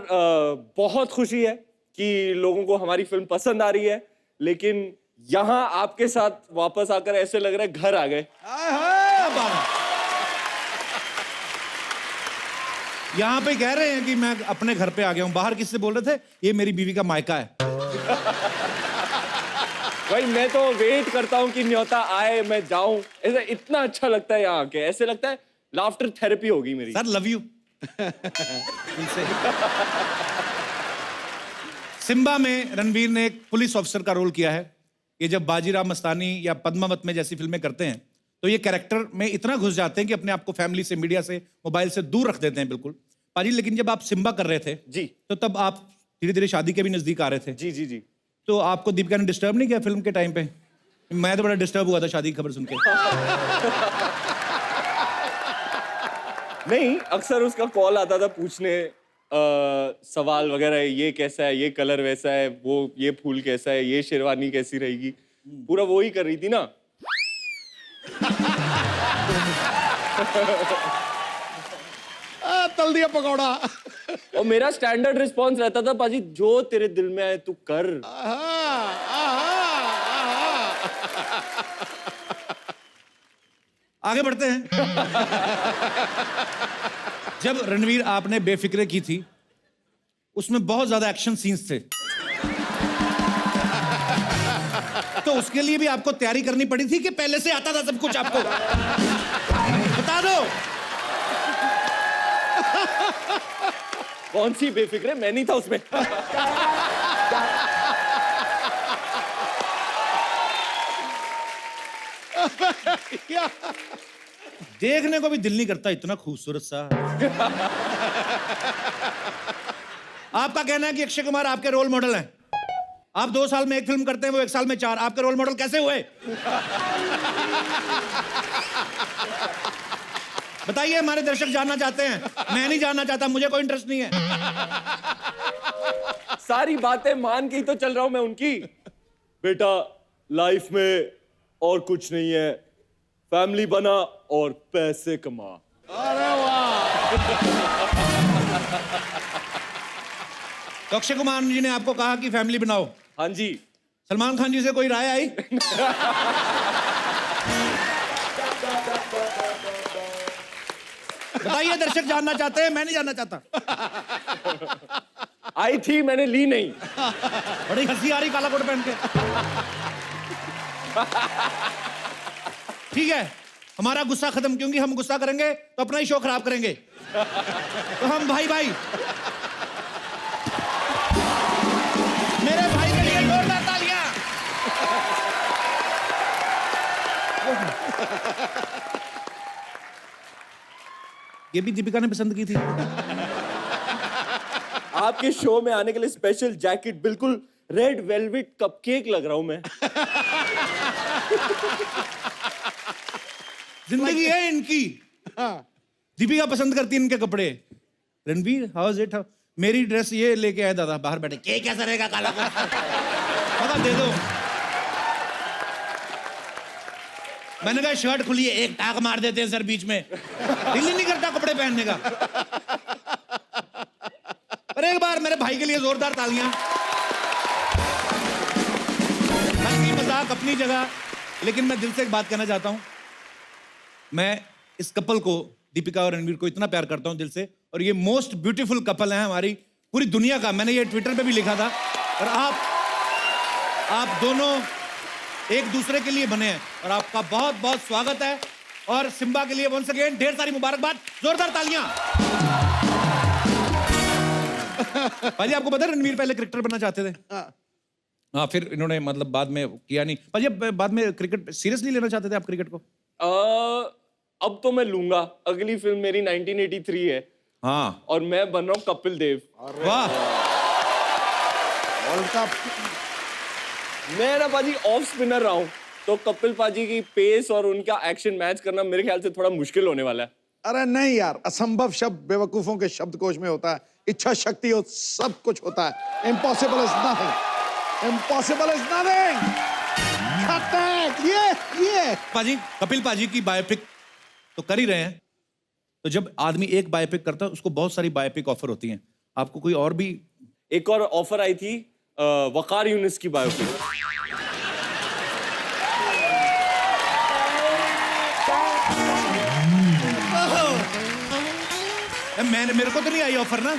बहुत खुशी है कि लोगों को हमारी फिल्म पसंद आ रही है, लेकिन यहाँ आपके साथ वापस आकर ऐसे लग रहा है घर आ गए। यहाँ पे कह रहे हैं कि मैं अपने घर पे आ गया हूँ। बाहर किससे बोल रहे थे? ये मेरी बीवी का मायका है। भाई मैं तो वेट करता हूँ कि न्योता आए, मैं जाऊं। ऐसा इतना अच्छा लगता है यहाँ आके, ऐसे लगता है लाफ्टर थेरेपी होगी मेरी। Sir love you. सिम्बा में रणवीर ने एक पुलिस ऑफिसर का रोल किया है। ये जब बाजीराव मस्तानी या पद्मावत में जैसी फिल्में करते हैं तो ये कैरेक्टर में इतना घुस जाते हैं कि अपने आप को फैमिली से, मीडिया से, मोबाइल से दूर रख देते हैं बिल्कुल। पाजी लेकिन जब आप सिम्बा कर रहे थे जी, तो तब आप धीरे धीरे शादी के भी नजदीक आ रहे थे। जी जी जी। तो आपको दीपिका ने डिस्टर्ब नहीं किया फिल्म के टाइम पे? मैं तो बड़ा डिस्टर्ब हुआ था शादी की खबर सुन के। नहीं, अक्सर उसका कॉल आता था पूछने सवाल वगैरह, ये कैसा है, ये कलर वैसा है, वो ये फूल कैसा है, ये शेरवानी कैसी रहेगी, पूरा वो ही कर रही थी ना। तल दिया पकौड़ा। और मेरा स्टैंडर्ड रिस्पॉन्स रहता था, पाजी जो तेरे दिल में आए तू कर। आगे बढ़ते हैं। जब रणवीर आपने बेफिक्रे की थी उसमें बहुत ज्यादा एक्शन सीन्स थे, तो उसके लिए भी आपको तैयारी करनी पड़ी थी कि पहले से आता था सब कुछ आपको? बता दो। कौन सी बेफिक्रे? मैं नहीं था उसमें। देखने को भी दिल नहीं करता, इतना खूबसूरत सा। आपका कहना है कि अक्षय कुमार आपके रोल मॉडल हैं। आप 2 साल में 1 फिल्म करते हैं, वो 1 साल में 4। आपके रोल मॉडल कैसे हुए? बताइए, हमारे दर्शक जानना चाहते हैं। मैं नहीं जानना चाहता, मुझे कोई इंटरेस्ट नहीं है। सारी बातें मान के ही तो चल रहा हूं मैं उनकी। बेटा लाइफ में और कुछ नहीं है, फैमिली बना और पैसे कमा। अरे वाह। तो अक्षय कुमार जी ने आपको कहा कि फैमिली बनाओ। हाँ जी। सलमान खान जी से कोई राय आई? बताइए, दर्शक जानना चाहते हैं, मैं नहीं जानना चाहता। आई थी, मैंने ली नहीं। बड़ी हंसी आ रही काला कोट पहन के। ठीक है, हमारा गुस्सा खत्म, क्योंकि हम गुस्सा करेंगे तो अपना ही शो खराब करेंगे। तो हम भाई भाई, मेरे भाई के लिए जोरदार तालियां। ये भी दीपिका ने पसंद की थी। आपके शो में आने के लिए स्पेशल जैकेट, बिल्कुल रेड वेलवेट कपकेक लग रहा हूं मैं। जिंदगी है इनकी। दीपिका पसंद करती है इनके कपड़े। Ranveer, how is it? मेरी ड्रेस ये लेके आया दादा बाहर बैठे, के कैसा रहेगा काला कोट? दे दो। मैंने कहा शर्ट खुली है, एक टाक मार देते हैं सर बीच में। दिल ही नहीं करता कपड़े पहनने का। पर एक बार मेरे भाई के लिए जोरदार तालियां। हंसी मजाक अपनी जगह, लेकिन मैं दिल से एक बात कहना चाहता हूं। मैं इस कपल को, दीपिका और रणवीर को, इतना प्यार करता हूं दिल से, और ये मोस्ट ब्यूटीफुल कपल है हमारी पूरी दुनिया का। मैंने ये ट्विटर पे भी लिखा था। और आप दोनों एक दूसरे के लिए बने हैं, और आपका बहुत बहुत स्वागत है। और सिम्बा के लिए वंस अगेन ढेर सारी मुबारकबाद, जोरदार तालियां। भाई आपको पता है रणवीर पहले क्रिकेटर बनना चाहते थे। हाँ, फिर इन्होंने मतलब बाद में किया नहीं। भाई बाद में क्रिकेट सीरियसली लेना चाहते थे आप क्रिकेट को? अब तो मैं लूंगा। अगली फिल्म मेरी 1983 है। हाँ, और मैं बन रहा हूँ कपिल देव। वाह। World cup. मैं ना पाजी ऑफ स्पिनर रहा हूँ, तो कपिल पाजी की पेस और उनका एक्शन मैच करना मेरे ख्याल से थोड़ा मुश्किल होने वाला है। अरे नहीं यार, असंभव शब्द बेवकूफों के शब्दकोश में होता है, इच्छा शक्ति हो सब कुछ होता है। Impossible is nothing, impossible is nothing. ये पाजी, कपिल पाजी की बायोपिक तो कर ही रहे हैं, तो जब आदमी एक बायोपिक करता है उसको बहुत सारी बायोपिक ऑफर होती हैं। आपको कोई और भी? एक और ऑफर आई थी वकार यूनिस की बायोपिक। मेरे को तो नहीं आई ऑफर ना।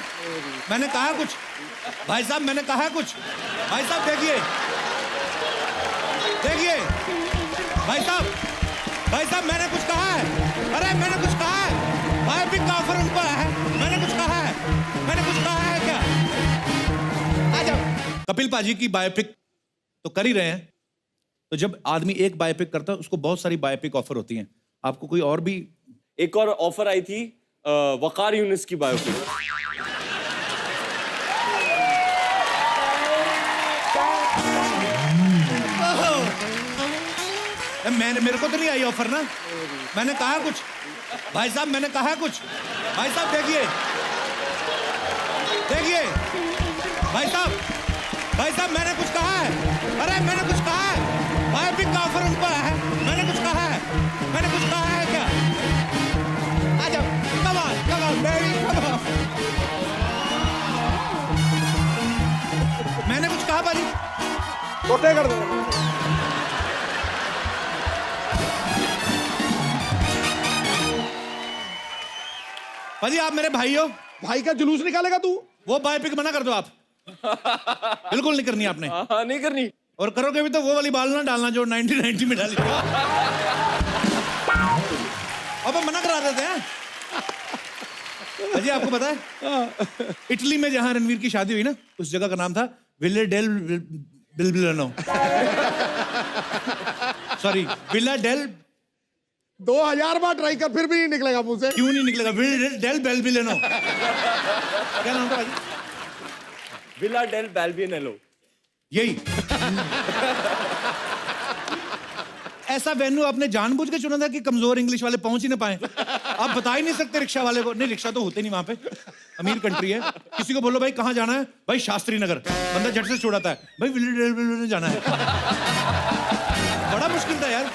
मैंने कहा कुछ भाई साहब, मैंने कहा कुछ भाई साहब। देखिए भाई साहब मैंने कुछ कहा है। अरे मैंने कुछ कहा है, बायोपिक का ऑफर उनको आया है। मैंने कुछ कहा है क्या? आ जाओ। कपिल पाजी की बायोपिक तो कर ही रहे हैं, तो जब आदमी एक बायोपिक करता है उसको बहुत सारी बायोपिक ऑफर होती हैं। आपको कोई और भी? एक और ऑफर आई थी वकार यूनिस की बायोपिक। मेरे को तो नहीं आई ऑफर ना। मैंने कहा कुछ भाई साहब, मैंने कहा कुछ भाई साहब। देखिए भाई साहब मैंने कुछ कहा है। अरे मैंने कुछ कहा है, बायोपिक का ऑफर उनको आया है। मैंने कुछ कहा है क्या? आ जाओ। Come on baby, come on. मैंने कुछ कहा भाजी? छोटे कर दो। भाजी आप मेरे भाई हो। भाई का जुलूस निकालेगा तू? वो बायोपिक मना कर दो आप। बिल्कुल नहीं करनी आपने। हाँ, नहीं करनी। और करोगे भी तो वो वाली बाल ना डालना जो 1990 में डाली। अब हम मना करा देते हैं। अजय आपको पता है इटली में जहां रणवीर की शादी हुई ना, उस जगह का नाम था Villa del Balbianello. Sorry, Villa del. 2000 बार ट्राई कर, फिर भी नहीं निकलेगा मुंह से। क्यों नहीं निकलेगा? Villa del Balbianello. क्या नाम था भाई? Villa del Balbianello. यही। ऐसा वेन्यू आपने जानबूझ के चुना था कि कमजोर इंग्लिश वाले पहुंच ही ना पाए? आप बता ही नहीं सकते रिक्शा वाले को। नहीं, रिक्शा तो होते नहीं वहां पे, अमीर कंट्री है। किसी को बोलो भाई कहाँ जाना है, भाई शास्त्री नगर, बंदा झट से छोड़ाता है भाई विले जाना है। बड़ा मुश्किल था यार।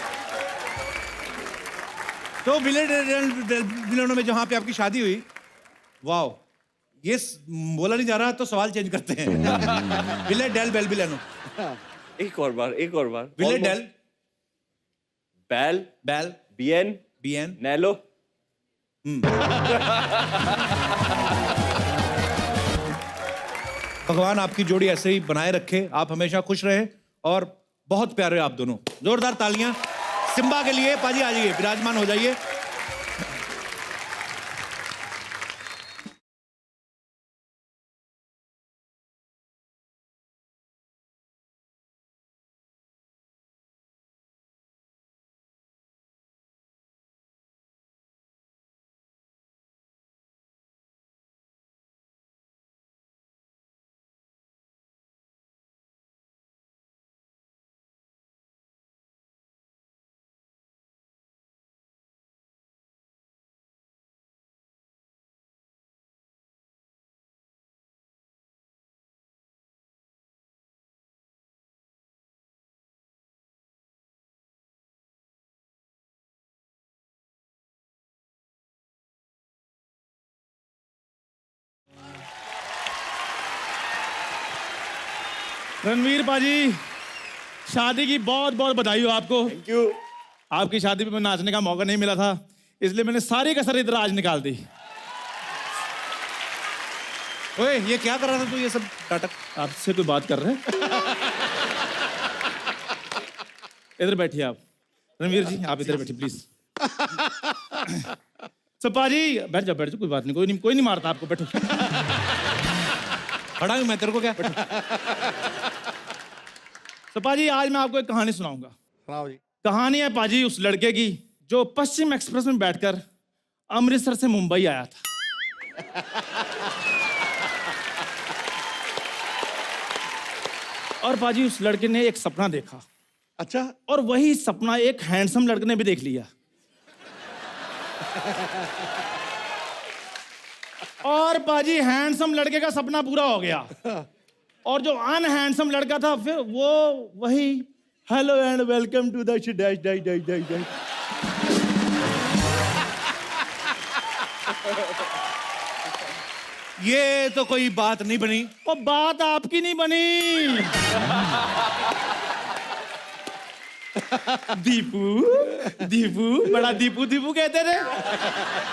तो विले में जहां पे आपकी शादी हुई, वाह, ये बोला नहीं जा रहा तो सवाल चेंज करते हैं। विले डेल बेलबिलानो। एक और बार। विले डेल बेल बीएन नेलो। भगवान आपकी जोड़ी ऐसे ही बनाए रखे, आप हमेशा खुश रहे और बहुत प्यारे आप दोनों। जोरदार तालियां सिम्बा के लिए। पाजी आ जाइए, विराजमान हो जाइए। रणवीर पाजी, शादी की बहुत बहुत बधाई हो आपको। Thank you. आपकी शादी में नाचने का मौका नहीं मिला था, इसलिए मैंने सारी कसर इधर आज निकाल दी। ओए, ये क्या कर रहा था तू? ये सब नाटक? आपसे कोई बात कर रहे हैं? इधर बैठिए आप। रणवीर जी आप इधर बैठिए प्लीज। तो पाजी बैठ जाओ, कोई बात नहीं, कोई नहीं मारता आपको। बैठो। खड़ा हूं मैं, तेरे को क्या? तो पाजी आज मैं आपको एक कहानी सुनाऊंगा। सुनाओ जी। कहानी है पाजी उस लड़के की जो पश्चिम एक्सप्रेस में बैठकर अमृतसर से मुंबई आया था। और पाजी उस लड़के ने एक सपना देखा। अच्छा। और वही सपना एक हैंडसम लड़के ने भी देख लिया। और बाजी हैंडसम लड़के का सपना पूरा हो गया, और जो अनहैंडसम लड़का था फिर वो वही hello and welcome to the dash dash dash dash dash. ये तो कोई बात नहीं बनी। और बात आपकी नहीं बनी। दीपू दीपू बड़ा दीपू दीपू कहते थे।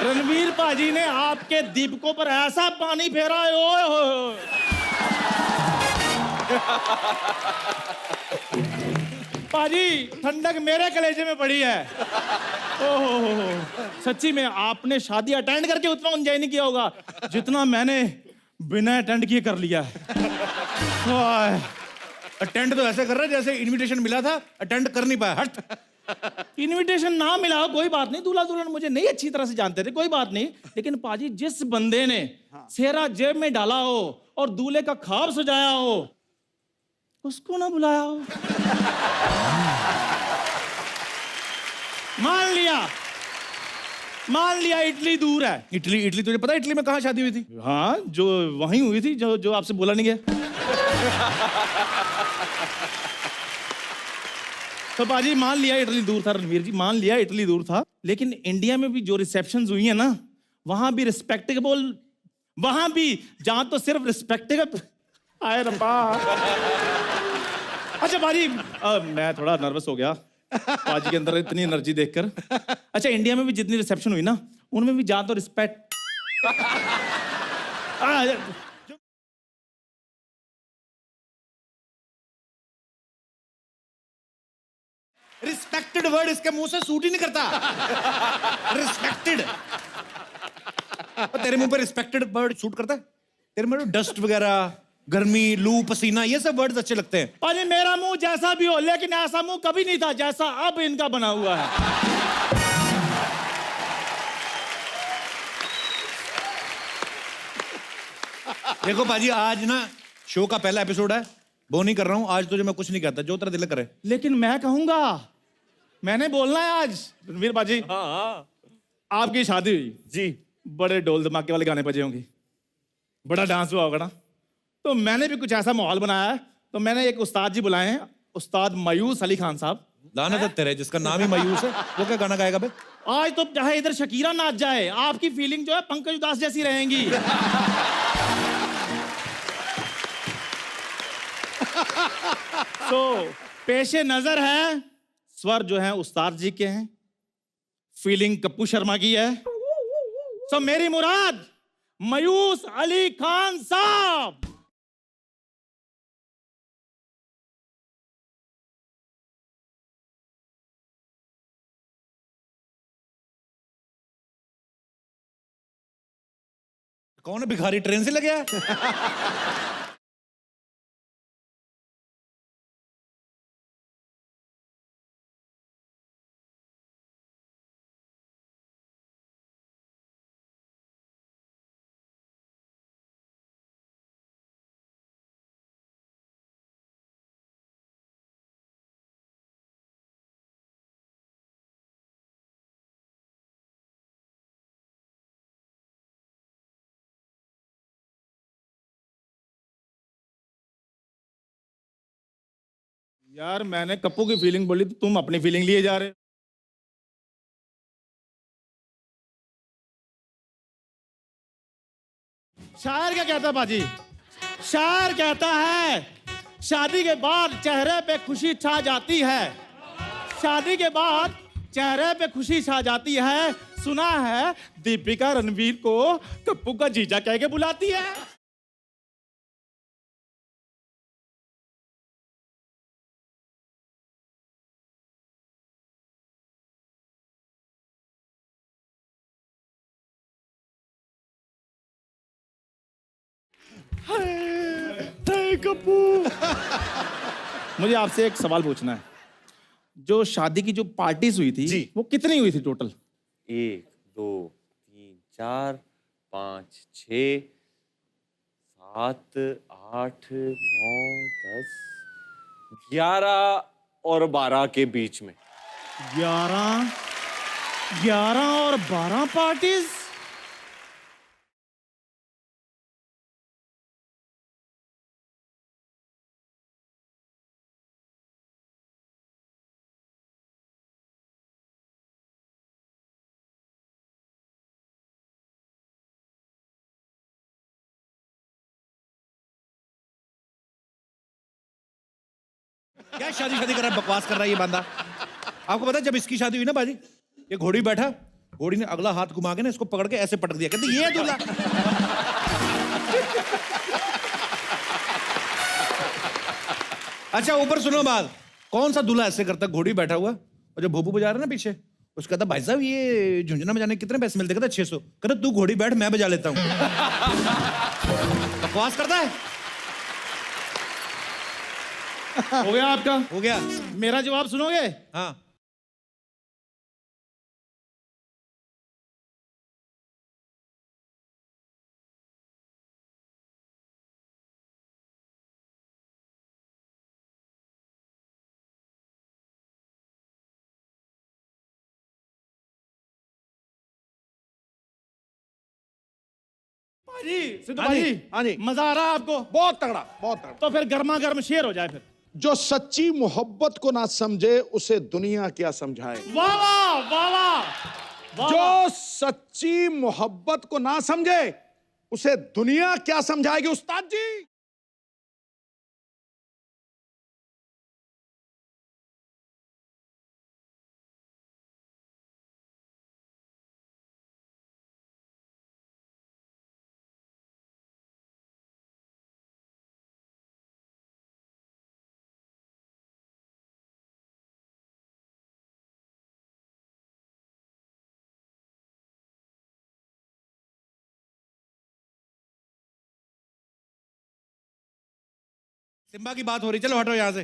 रणवीर पाजी ने आपके दीपकों पर ऐसा पानी फेरा है, ओए होए। पाजी ठंडक मेरे कलेजे में पड़ी है। ओहो, सच्ची में आपने शादी अटेंड करके उतना एंजॉय नहीं किया होगा जितना मैंने बिना अटेंड किए कर लिया है। अटेंड तो ऐसे कर रहा है जैसे इनविटेशन मिला था, अटेंड कर नहीं पाया। हट। इनविटेशन ना मिला हो कोई बात नहीं, दूल्हा दुल्हन मुझे नहीं अच्छी तरह से जानते थे, कोई बात नहीं, लेकिन पाजी जिस बंदे ने सेहरा जेब में डाला हो और दूल्हे का ख्वाब सजाया हो उसको ना बुलाया हो। मान लिया इटली दूर है। इटली इटली तुझे पता है इटली में कहाँ शादी हुई थी? हाँ, जो वहीं हुई थी जो आपसे बोला नहीं गया। तो बाजी मान लिया इटली दूर था, रणवीर जी मान लिया इटली दूर था, लेकिन इंडिया में भी जो रिसेप्शंस हुई है ना, वहां भी रिस्पेक्टेबल, वहां भी जहां तो सिर्फ रिस्पेक्टेबल। आए रब्बा। अच्छा बाजी, मैं थोड़ा नर्वस हो गया बाजी के अंदर इतनी एनर्जी देखकर। अच्छा, इंडिया में भी जितनी रिसेप्शन हुई ना, उनमें भी जहां तो रिस्पेक्ट। रिस्पेक्टेड वर्ड इसके मुंह से सूट ही नहीं करता। रिस्पेक्टेड। तेरे मुंह पे रिस्पेक्टेड वर्ड सूट करता है? तेरे में डस्ट वगैरह, गर्मी, लू, पसीना, ये सब वर्ड्स अच्छे लगते हैं। अरे मेरा मुंह जैसा भी हो, लेकिन ऐसा मुंह कभी नहीं था जैसा अब इनका बना हुआ है। देखो बाजी, आज ना शो का पहला एपिसोड है, वो नहीं कर रहा हूं आज, तुझे मैं कुछ नहीं कहता, जो तेरा दिल करे। लेकिन मैं कहूंगा, मैंने बोलना है आज। रणवीर बाजी, आपकी शादी हुई जी, बड़े ढोल धमाके वाले गाने बजे होंगे, बड़ा डांस हुआ होगा ना, तो मैंने भी कुछ ऐसा माहौल बनाया है। तो मैंने एक उस्ताद जी बुलाए हैं, उस्ताद मायूस अली खान साहब। लानत है तेरे, जिसका नाम ही मायूस है वो क्या गाना गाएगा बे? आज तो चाहे इधर शकीरा नाच जाए, आपकी फीलिंग जो है पंकज उदास जैसी रहेंगी। तो पेशे नजर है, स्वर जो है उस्ताद जी के हैं, फीलिंग कप्पू शर्मा की है। सो मेरी मुराद मायूस अली खान साहब। कौन है भिखारी, ट्रेन से लगे है? यार मैंने कप्पू की फीलिंग बोली तो तुम अपनी फीलिंग लिए जा रहे। शायर क्या कहता है बाजी? शायर कहता है, शादी के बाद चेहरे पे खुशी छा जाती है, शादी के बाद चेहरे पे खुशी छा जाती है। सुना है दीपिका रणवीर को कप्पू का जीजा कह के बुलाती है। कप्पू। मुझे आपसे एक सवाल पूछना है, जो शादी की जो पार्टीज हुई थी जी, वो कितनी हुई थी टोटल? 1 2 3 4 5 6 7 8 9 10 11 और 12 के बीच में। 11 11 और 12 पार्टीज। क्या शादी शादी कर रहा है, बकवास कर रहा है ये बंदा। आपको पता है जब इसकी शादी हुई ना बाजी, ये घोड़ी बैठा, घोड़ी ने अगला हाथ घुमा के ना इसको पकड़ के ऐसे पटक दिया, कहते ये है दूल्हा। अच्छा ऊपर सुनो बात, कौन सा दूल्हा ऐसे करता, घोड़ी बैठा हुआ और जो भोपू बजा रहा है ना पीछे, उसका कहता भाई साहब ये झुंझुना बजाने के कितने पैसे मिलते, कहता 600, कहता तू घोड़ी बैठ मैं बजा लेता हूँ। बकवास करता है। हो गया आपका? हो गया। मेरा जवाब सुनोगे? हाँ भाजी, सिद्धू हाँ जी, भाजी, हाँ जी। मजा आ रहा है आपको? बहुत तगड़ा, बहुत तगड़ा। तो फिर गर्मा गर्म शेर हो जाए फिर। जो सच्ची मोहब्बत को ना समझे उसे दुनिया क्या समझाए। वाह वाह वाह वाह वाह। जो सच्ची मोहब्बत को ना समझे उसे दुनिया क्या समझाएगी उस्ताद जी। सिम्बा की बात हो रही, चलो हटो यहाँ से।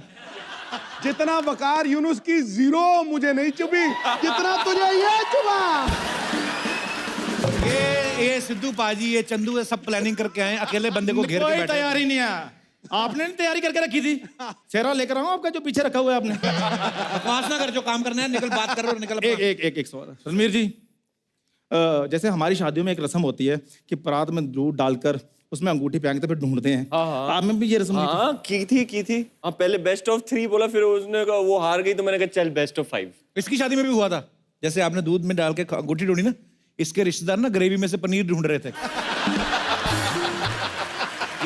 जितना वकार यूनुस की जीरो मुझे नहीं चुभी जितना तुझे ये चुभा। ये सिद्धू पाजी, ये चंदू, ये सब प्लानिंग करके आए, अकेले बंदे को घेर के कोई बैठे। तैयारी नहीं है। आपने नहीं तैयारी करके रखी थी? शेरा लेकर आऊं आपका जो पीछे रखा हुआ है आपने? बकवास ना कर, जो काम करना है निकल, बात करो निकल। एक सवाल रणवीर जी, जैसे हमारी शादियों में एक रस्म होती है कि परात में दूध डालकर उसमें अंगूठी पहनते फिर ढूंढते हैं। आप में भी ये रस्म हुई थी? हाँ की थी। हाँ पहले बेस्ट ऑफ 3 बोला, फिर उसने कहा वो हार गई तो मैंने कहा चल बेस्ट ऑफ 5। इसकी शादी में भी हुआ था, जैसे आपने दूध में डाल के अंगूठी ढूंढी ना, इसके रिश्तेदार ना ग्रेवी में से पनीर ढूंढ रहे थे।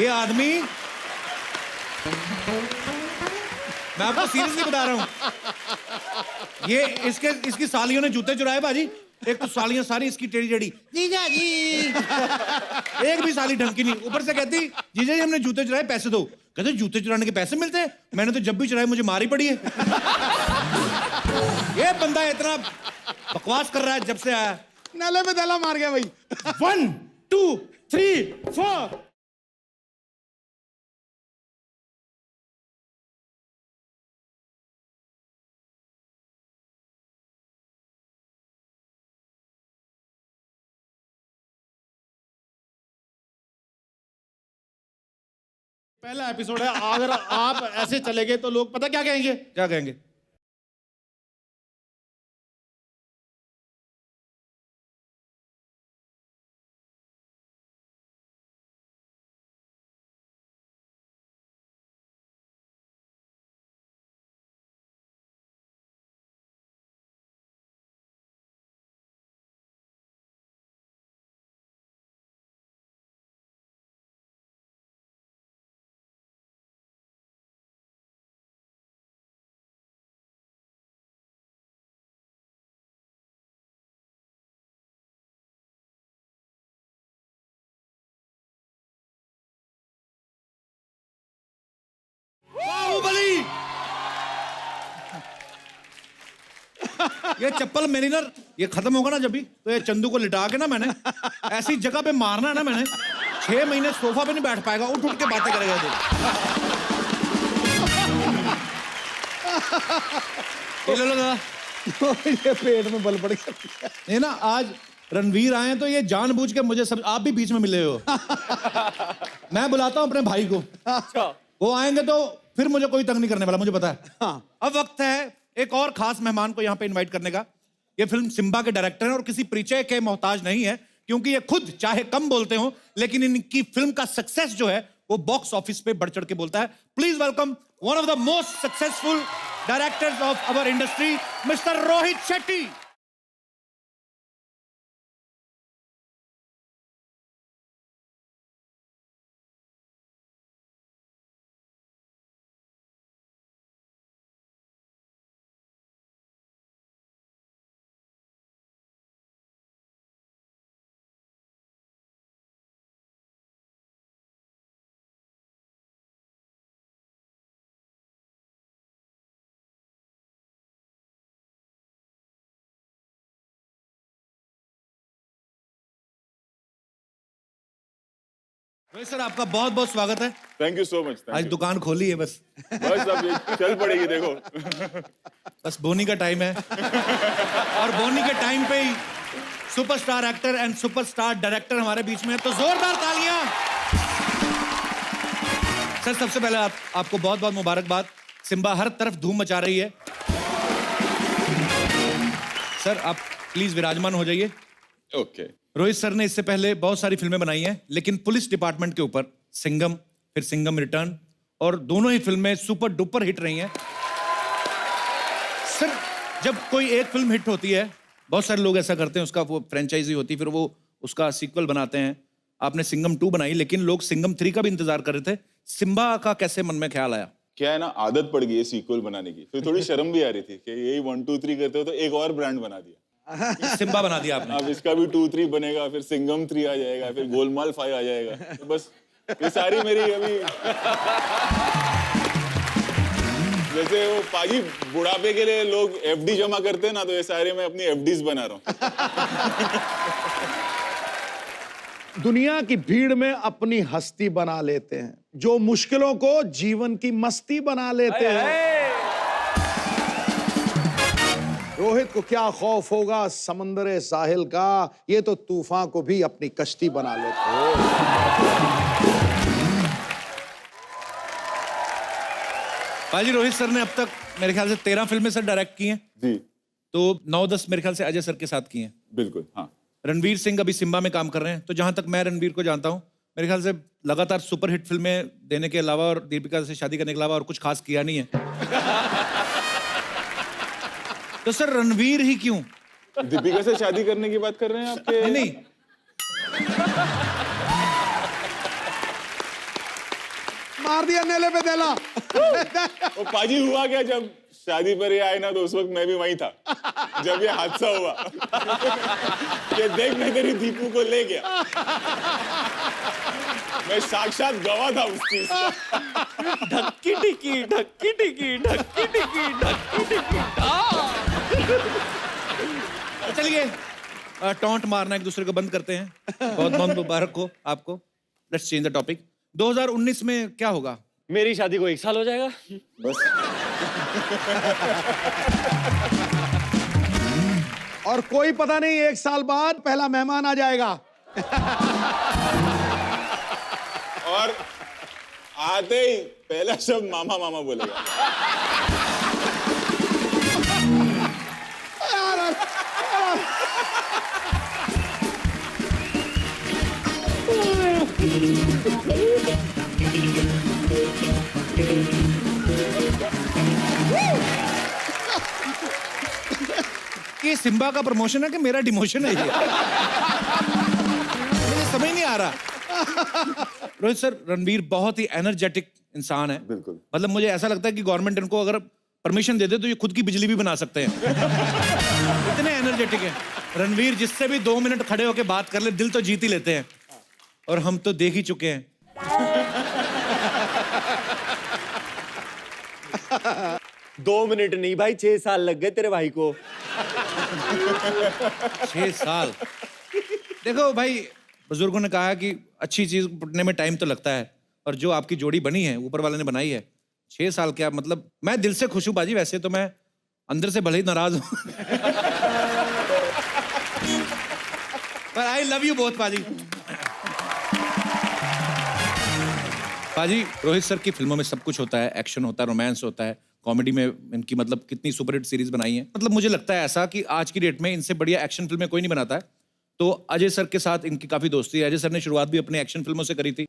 ये आदमी, मैं आपको सीरियसली बता रहा हूं, ये इसकी सालियों ने जूते चुराए बाजी। एक तो सालियां सारी इसकी टेढ़ी टेढ़ी, जीजा जी। एक भी साली ढंग की नहीं, ऊपर से कहती जीजा जी हमने जूते चुराए पैसे दो। कहते जूते चुराने के पैसे मिलते हैं? मैंने तो जब भी चुराए मुझे मार ही पड़ी है। ये बंदा इतना बकवास कर रहा है जब से आया। नाले में दला मार गया भाई। 1 2 3 4। पहला एपिसोड है, अगर आप ऐसे चले गए तो लोग पता क्या कहेंगे? क्या कहेंगे? बाहुबली। ये चप्पल मेरी ना, ये खत्म होगा ना जब भी, तो ये चंदू को लिटा के ना मैंने ऐसी जगह पे मारना है ना मैंने, 6 महीने सोफा पे नहीं बैठ पाएगा, उठ उठ के बातें करेगा ये लो दादा। ये पेट में बल पड़ गया। ये ना आज रणवीर आए तो ये जानबूझ के मुझे सब, आप भी बीच में मिले हो। मैं बुलाता हूं अपने भाई को, वो आएंगे तो फिर मुझे कोई तंग नहीं करने वाला, मुझे पता है। हाँ। अब वक्त है एक और खास मेहमान को यहाँ पे इनवाइट करने का। ये फिल्म सिम्बा के डायरेक्टर हैं और किसी परिचय के मोहताज नहीं है, क्योंकि ये खुद चाहे कम बोलते हो, लेकिन इनकी फिल्म का सक्सेस जो है वो बॉक्स ऑफिस पे बढ़ चढ़ के बोलता है। Please welcome one of the most successful directors of our industry, mister Rohit Shetty. Rohit sir, आपका बहुत बहुत स्वागत है। Thank you so much. आज दुकान खोली है बस अब ये चल पड़ेगी, देखो। बस बोनी का टाइम है और बोनी के टाइम पे ही superstar actor and superstar director हमारे बीच में है, तो जोरदार तालियां। सर, सबसे पहले आपको बहुत बहुत मुबारकबाद। सिम्बा हर तरफ धूम मचा रही है। सर, आप प्लीज विराजमान हो जाइए। ओके। रोहित सर ने इससे पहले बहुत सारी फिल्में बनाई हैं, लेकिन पुलिस डिपार्टमेंट के ऊपर सिंघम, फिर सिंघम रिटर्न, और दोनों ही फिल्में सुपर डुपर हिट रही हैं। सर, जब कोई एक फिल्म हिट होती है, बहुत सारे लोग ऐसा करते हैं, उसका वो फ्रेंचाइजी होती है, फिर वो उसका सीक्वल बनाते हैं। आपने सिंघम 2 बनाई, लेकिन लोग सिंघम 3 का भी इंतजार कर रहे थे। सिम्बा का कैसे मन में ख्याल आया? क्या है ना, आदत पड़ गई है सीक्वल बनाने की, फिर थोड़ी शर्म भी आ रही थी कि यही 1 2 3 करते हो, तो एक और ब्रांड बना दिया। सिम्बा बना दिया आपने। अब इसका भी 2 3 बनेगा, फिर सिंघम 3 आ जाएगा, फिर गोलमाल 5 आ जाएगा। तो बस ये सारी मेरी अभी जैसे वो पाजी बुढ़ापे के लिए लोग एफडी जमा करते हैं ना, तो ये सारे मैं अपनी एफडीज बना रहा हूँ। दुनिया की भीड़ में अपनी हस्ती बना लेते हैं, जो मुश्किलों को जीवन की मस्ती बना लेते हैं। रोहित को क्या खौफ होगा समंदर साहिल का, ये तो तूफान को भी अपनी कश्ती बना लेते हैं। पाजी, रोहित सर ने अब तक मेरे ख्याल से 13 फिल्में सर डायरेक्ट की हैं जी। तो 9-10 मेरे ख्याल से अजय सर के साथ की हैं। बिल्कुल, हाँ। रणवीर सिंह अभी सिम्बा में काम कर रहे हैं, तो जहां तक मैं रणवीर को जानता हूं, मेरे ख्याल से लगातार सुपरहिट फिल्में देने के अलावा और दीपिका से शादी करने के अलावा और कुछ खास किया नहीं है। तो सर, रणवीर ही क्यों? दीपिका से शादी करने की बात कर रहे हैं आपके? नहीं। मार दिया नेले पे देला। वो पाजी हुआ क्या, जब शादी पर ये आए ना, तो उस वक्त मैं भी वहीं था जब ये हादसा हुआ। ये देख, मैं तेरी दीपू को ले गया, मैं साक्षात गवाह था उस चीज का। ढक्की टिकी ढक्की टिकी ढक्की टिकी ढक्की टिकी। चलिए, टॉन्ट मारना एक दूसरे को बंद करते हैं। बहुत बहुत मुबारक हो आपको। Let's change the topic. 2019 में क्या होगा? मेरी शादी को 1 साल हो जाएगा बस। और कोई पता नहीं, 1 साल बाद पहला मेहमान आ जाएगा। और आते ही पहला शब्द मामा मामा बोलेगा। ये सिम्बा का प्रमोशन है कि मेरा डिमोशन है? ये मुझे समझ नहीं आ रहा। रोहित सर, रणवीर बहुत ही एनर्जेटिक इंसान है। बिल्कुल। मतलब मुझे ऐसा लगता है कि गवर्नमेंट इनको अगर परमिशन दे दे तो ये खुद की बिजली भी बना सकते हैं। इतने एनर्जेटिक हैं रणवीर। जिससे भी 2 मिनट खड़े होके बात कर ले, दिल तो जीत ही लेते हैं। और हम तो देख ही चुके हैं। 2 मिनट नहीं भाई, 6 साल लग गए तेरे भाई को। 6 साल। देखो भाई, बुजुर्गों ने कहा कि अच्छी चीज फटने में टाइम तो लगता है, और जो आपकी जोड़ी बनी है ऊपर वाले ने बनाई है, 6 साल क्या मतलब। मैं दिल से खुश हूं बाजी, वैसे तो मैं अंदर से भले ही नाराज हूं। पर आई लव यू बोथ बाजी। बाजी, रोहित सर की फिल्मों में सब कुछ होता है, एक्शन होता है, रोमांस होता है, कॉमेडी में इनकी मतलब कितनी सुपरहिट सीरीज बनाई है। मतलब मुझे लगता है ऐसा कि आज की डेट में इनसे बढ़िया एक्शन फिल्में कोई नहीं बनाता है। तो अजय सर के साथ इनकी काफी दोस्ती है। अजय सर ने शुरुआत भी अपने एक्शन फिल्मों से करी थी।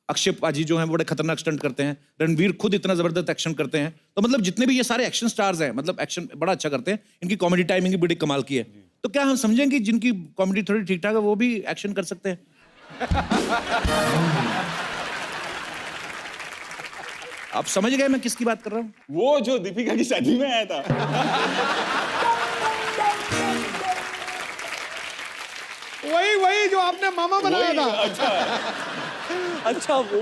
अक्षय पाजी जो हैं बड़े खतरनाक स्टंट करते हैं। रणवीर खुद इतना जबरदस्त एक्शन करते हैं। तो मतलब जितने भी ये सारे एक्शन स्टार्स हैं मतलब एक्शन बड़ा अच्छा करते हैं। इनकी कॉमेडी टाइमिंग भी बड़ी कमाल की है। तो क्या हम समझें कि जिनकी कॉमेडी थोड़ी ठीक ठाक है वो भी एक्शन कर सकते हैं? आप समझ गए मैं किसकी बात कर रहा हूँ? वो जो दीपिका की शादी में आया था। वही जो आपने मामा बनाया था। अच्छा वो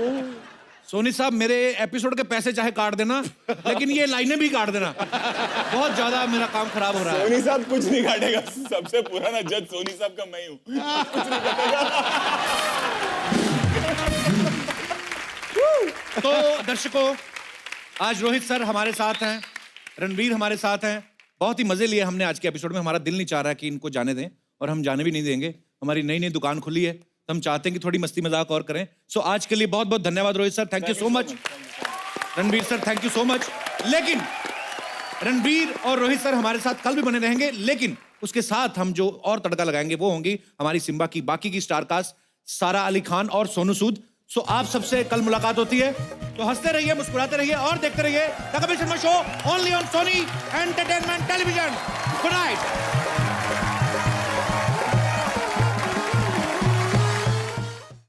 सोनी साहब मेरे एपिसोड के पैसे चाहे काट देना लेकिन ये लाइनें भी काट देना। बहुत ज्यादा मेरा काम खराब हो रहा है। सोनी साहब कुछ नहीं काटेगा। सबसे पुराना जज सोनी साहब का मैं हूँ। कुछ नहीं काटेगा। तो दर्शकों, आज रोहित सर हमारे साथ हैं, रणवीर हमारे साथ हैं। बहुत ही मजे लिए हमने आज के एपिसोड में। हमारा दिल नहीं चाह रहा कि इनको जाने दें और हम जाने भी नहीं देंगे। हमारी नई नई दुकान खुली है तो हम चाहते हैं कि थोड़ी मस्ती मजाक और करें। सो आज के लिए बहुत बहुत धन्यवाद Rohit sir, thank you so much. Ranveer sir thank you so much. लेकिन रणवीर और रोहित सर हमारे साथ कल भी बने रहेंगे, लेकिन उसके साथ हम जो और तड़का लगाएंगे वो होंगी हमारी सिम्बा की बाकी की स्टार कास्ट, सारा अली खान और सोनू सूद। सो आप सबसे कल मुलाकात होती है। तो हंसते रहिए, मुस्कुराते रहिए और देखते रहिए the Kapil Sharma show only on Sony entertainment television. Good night.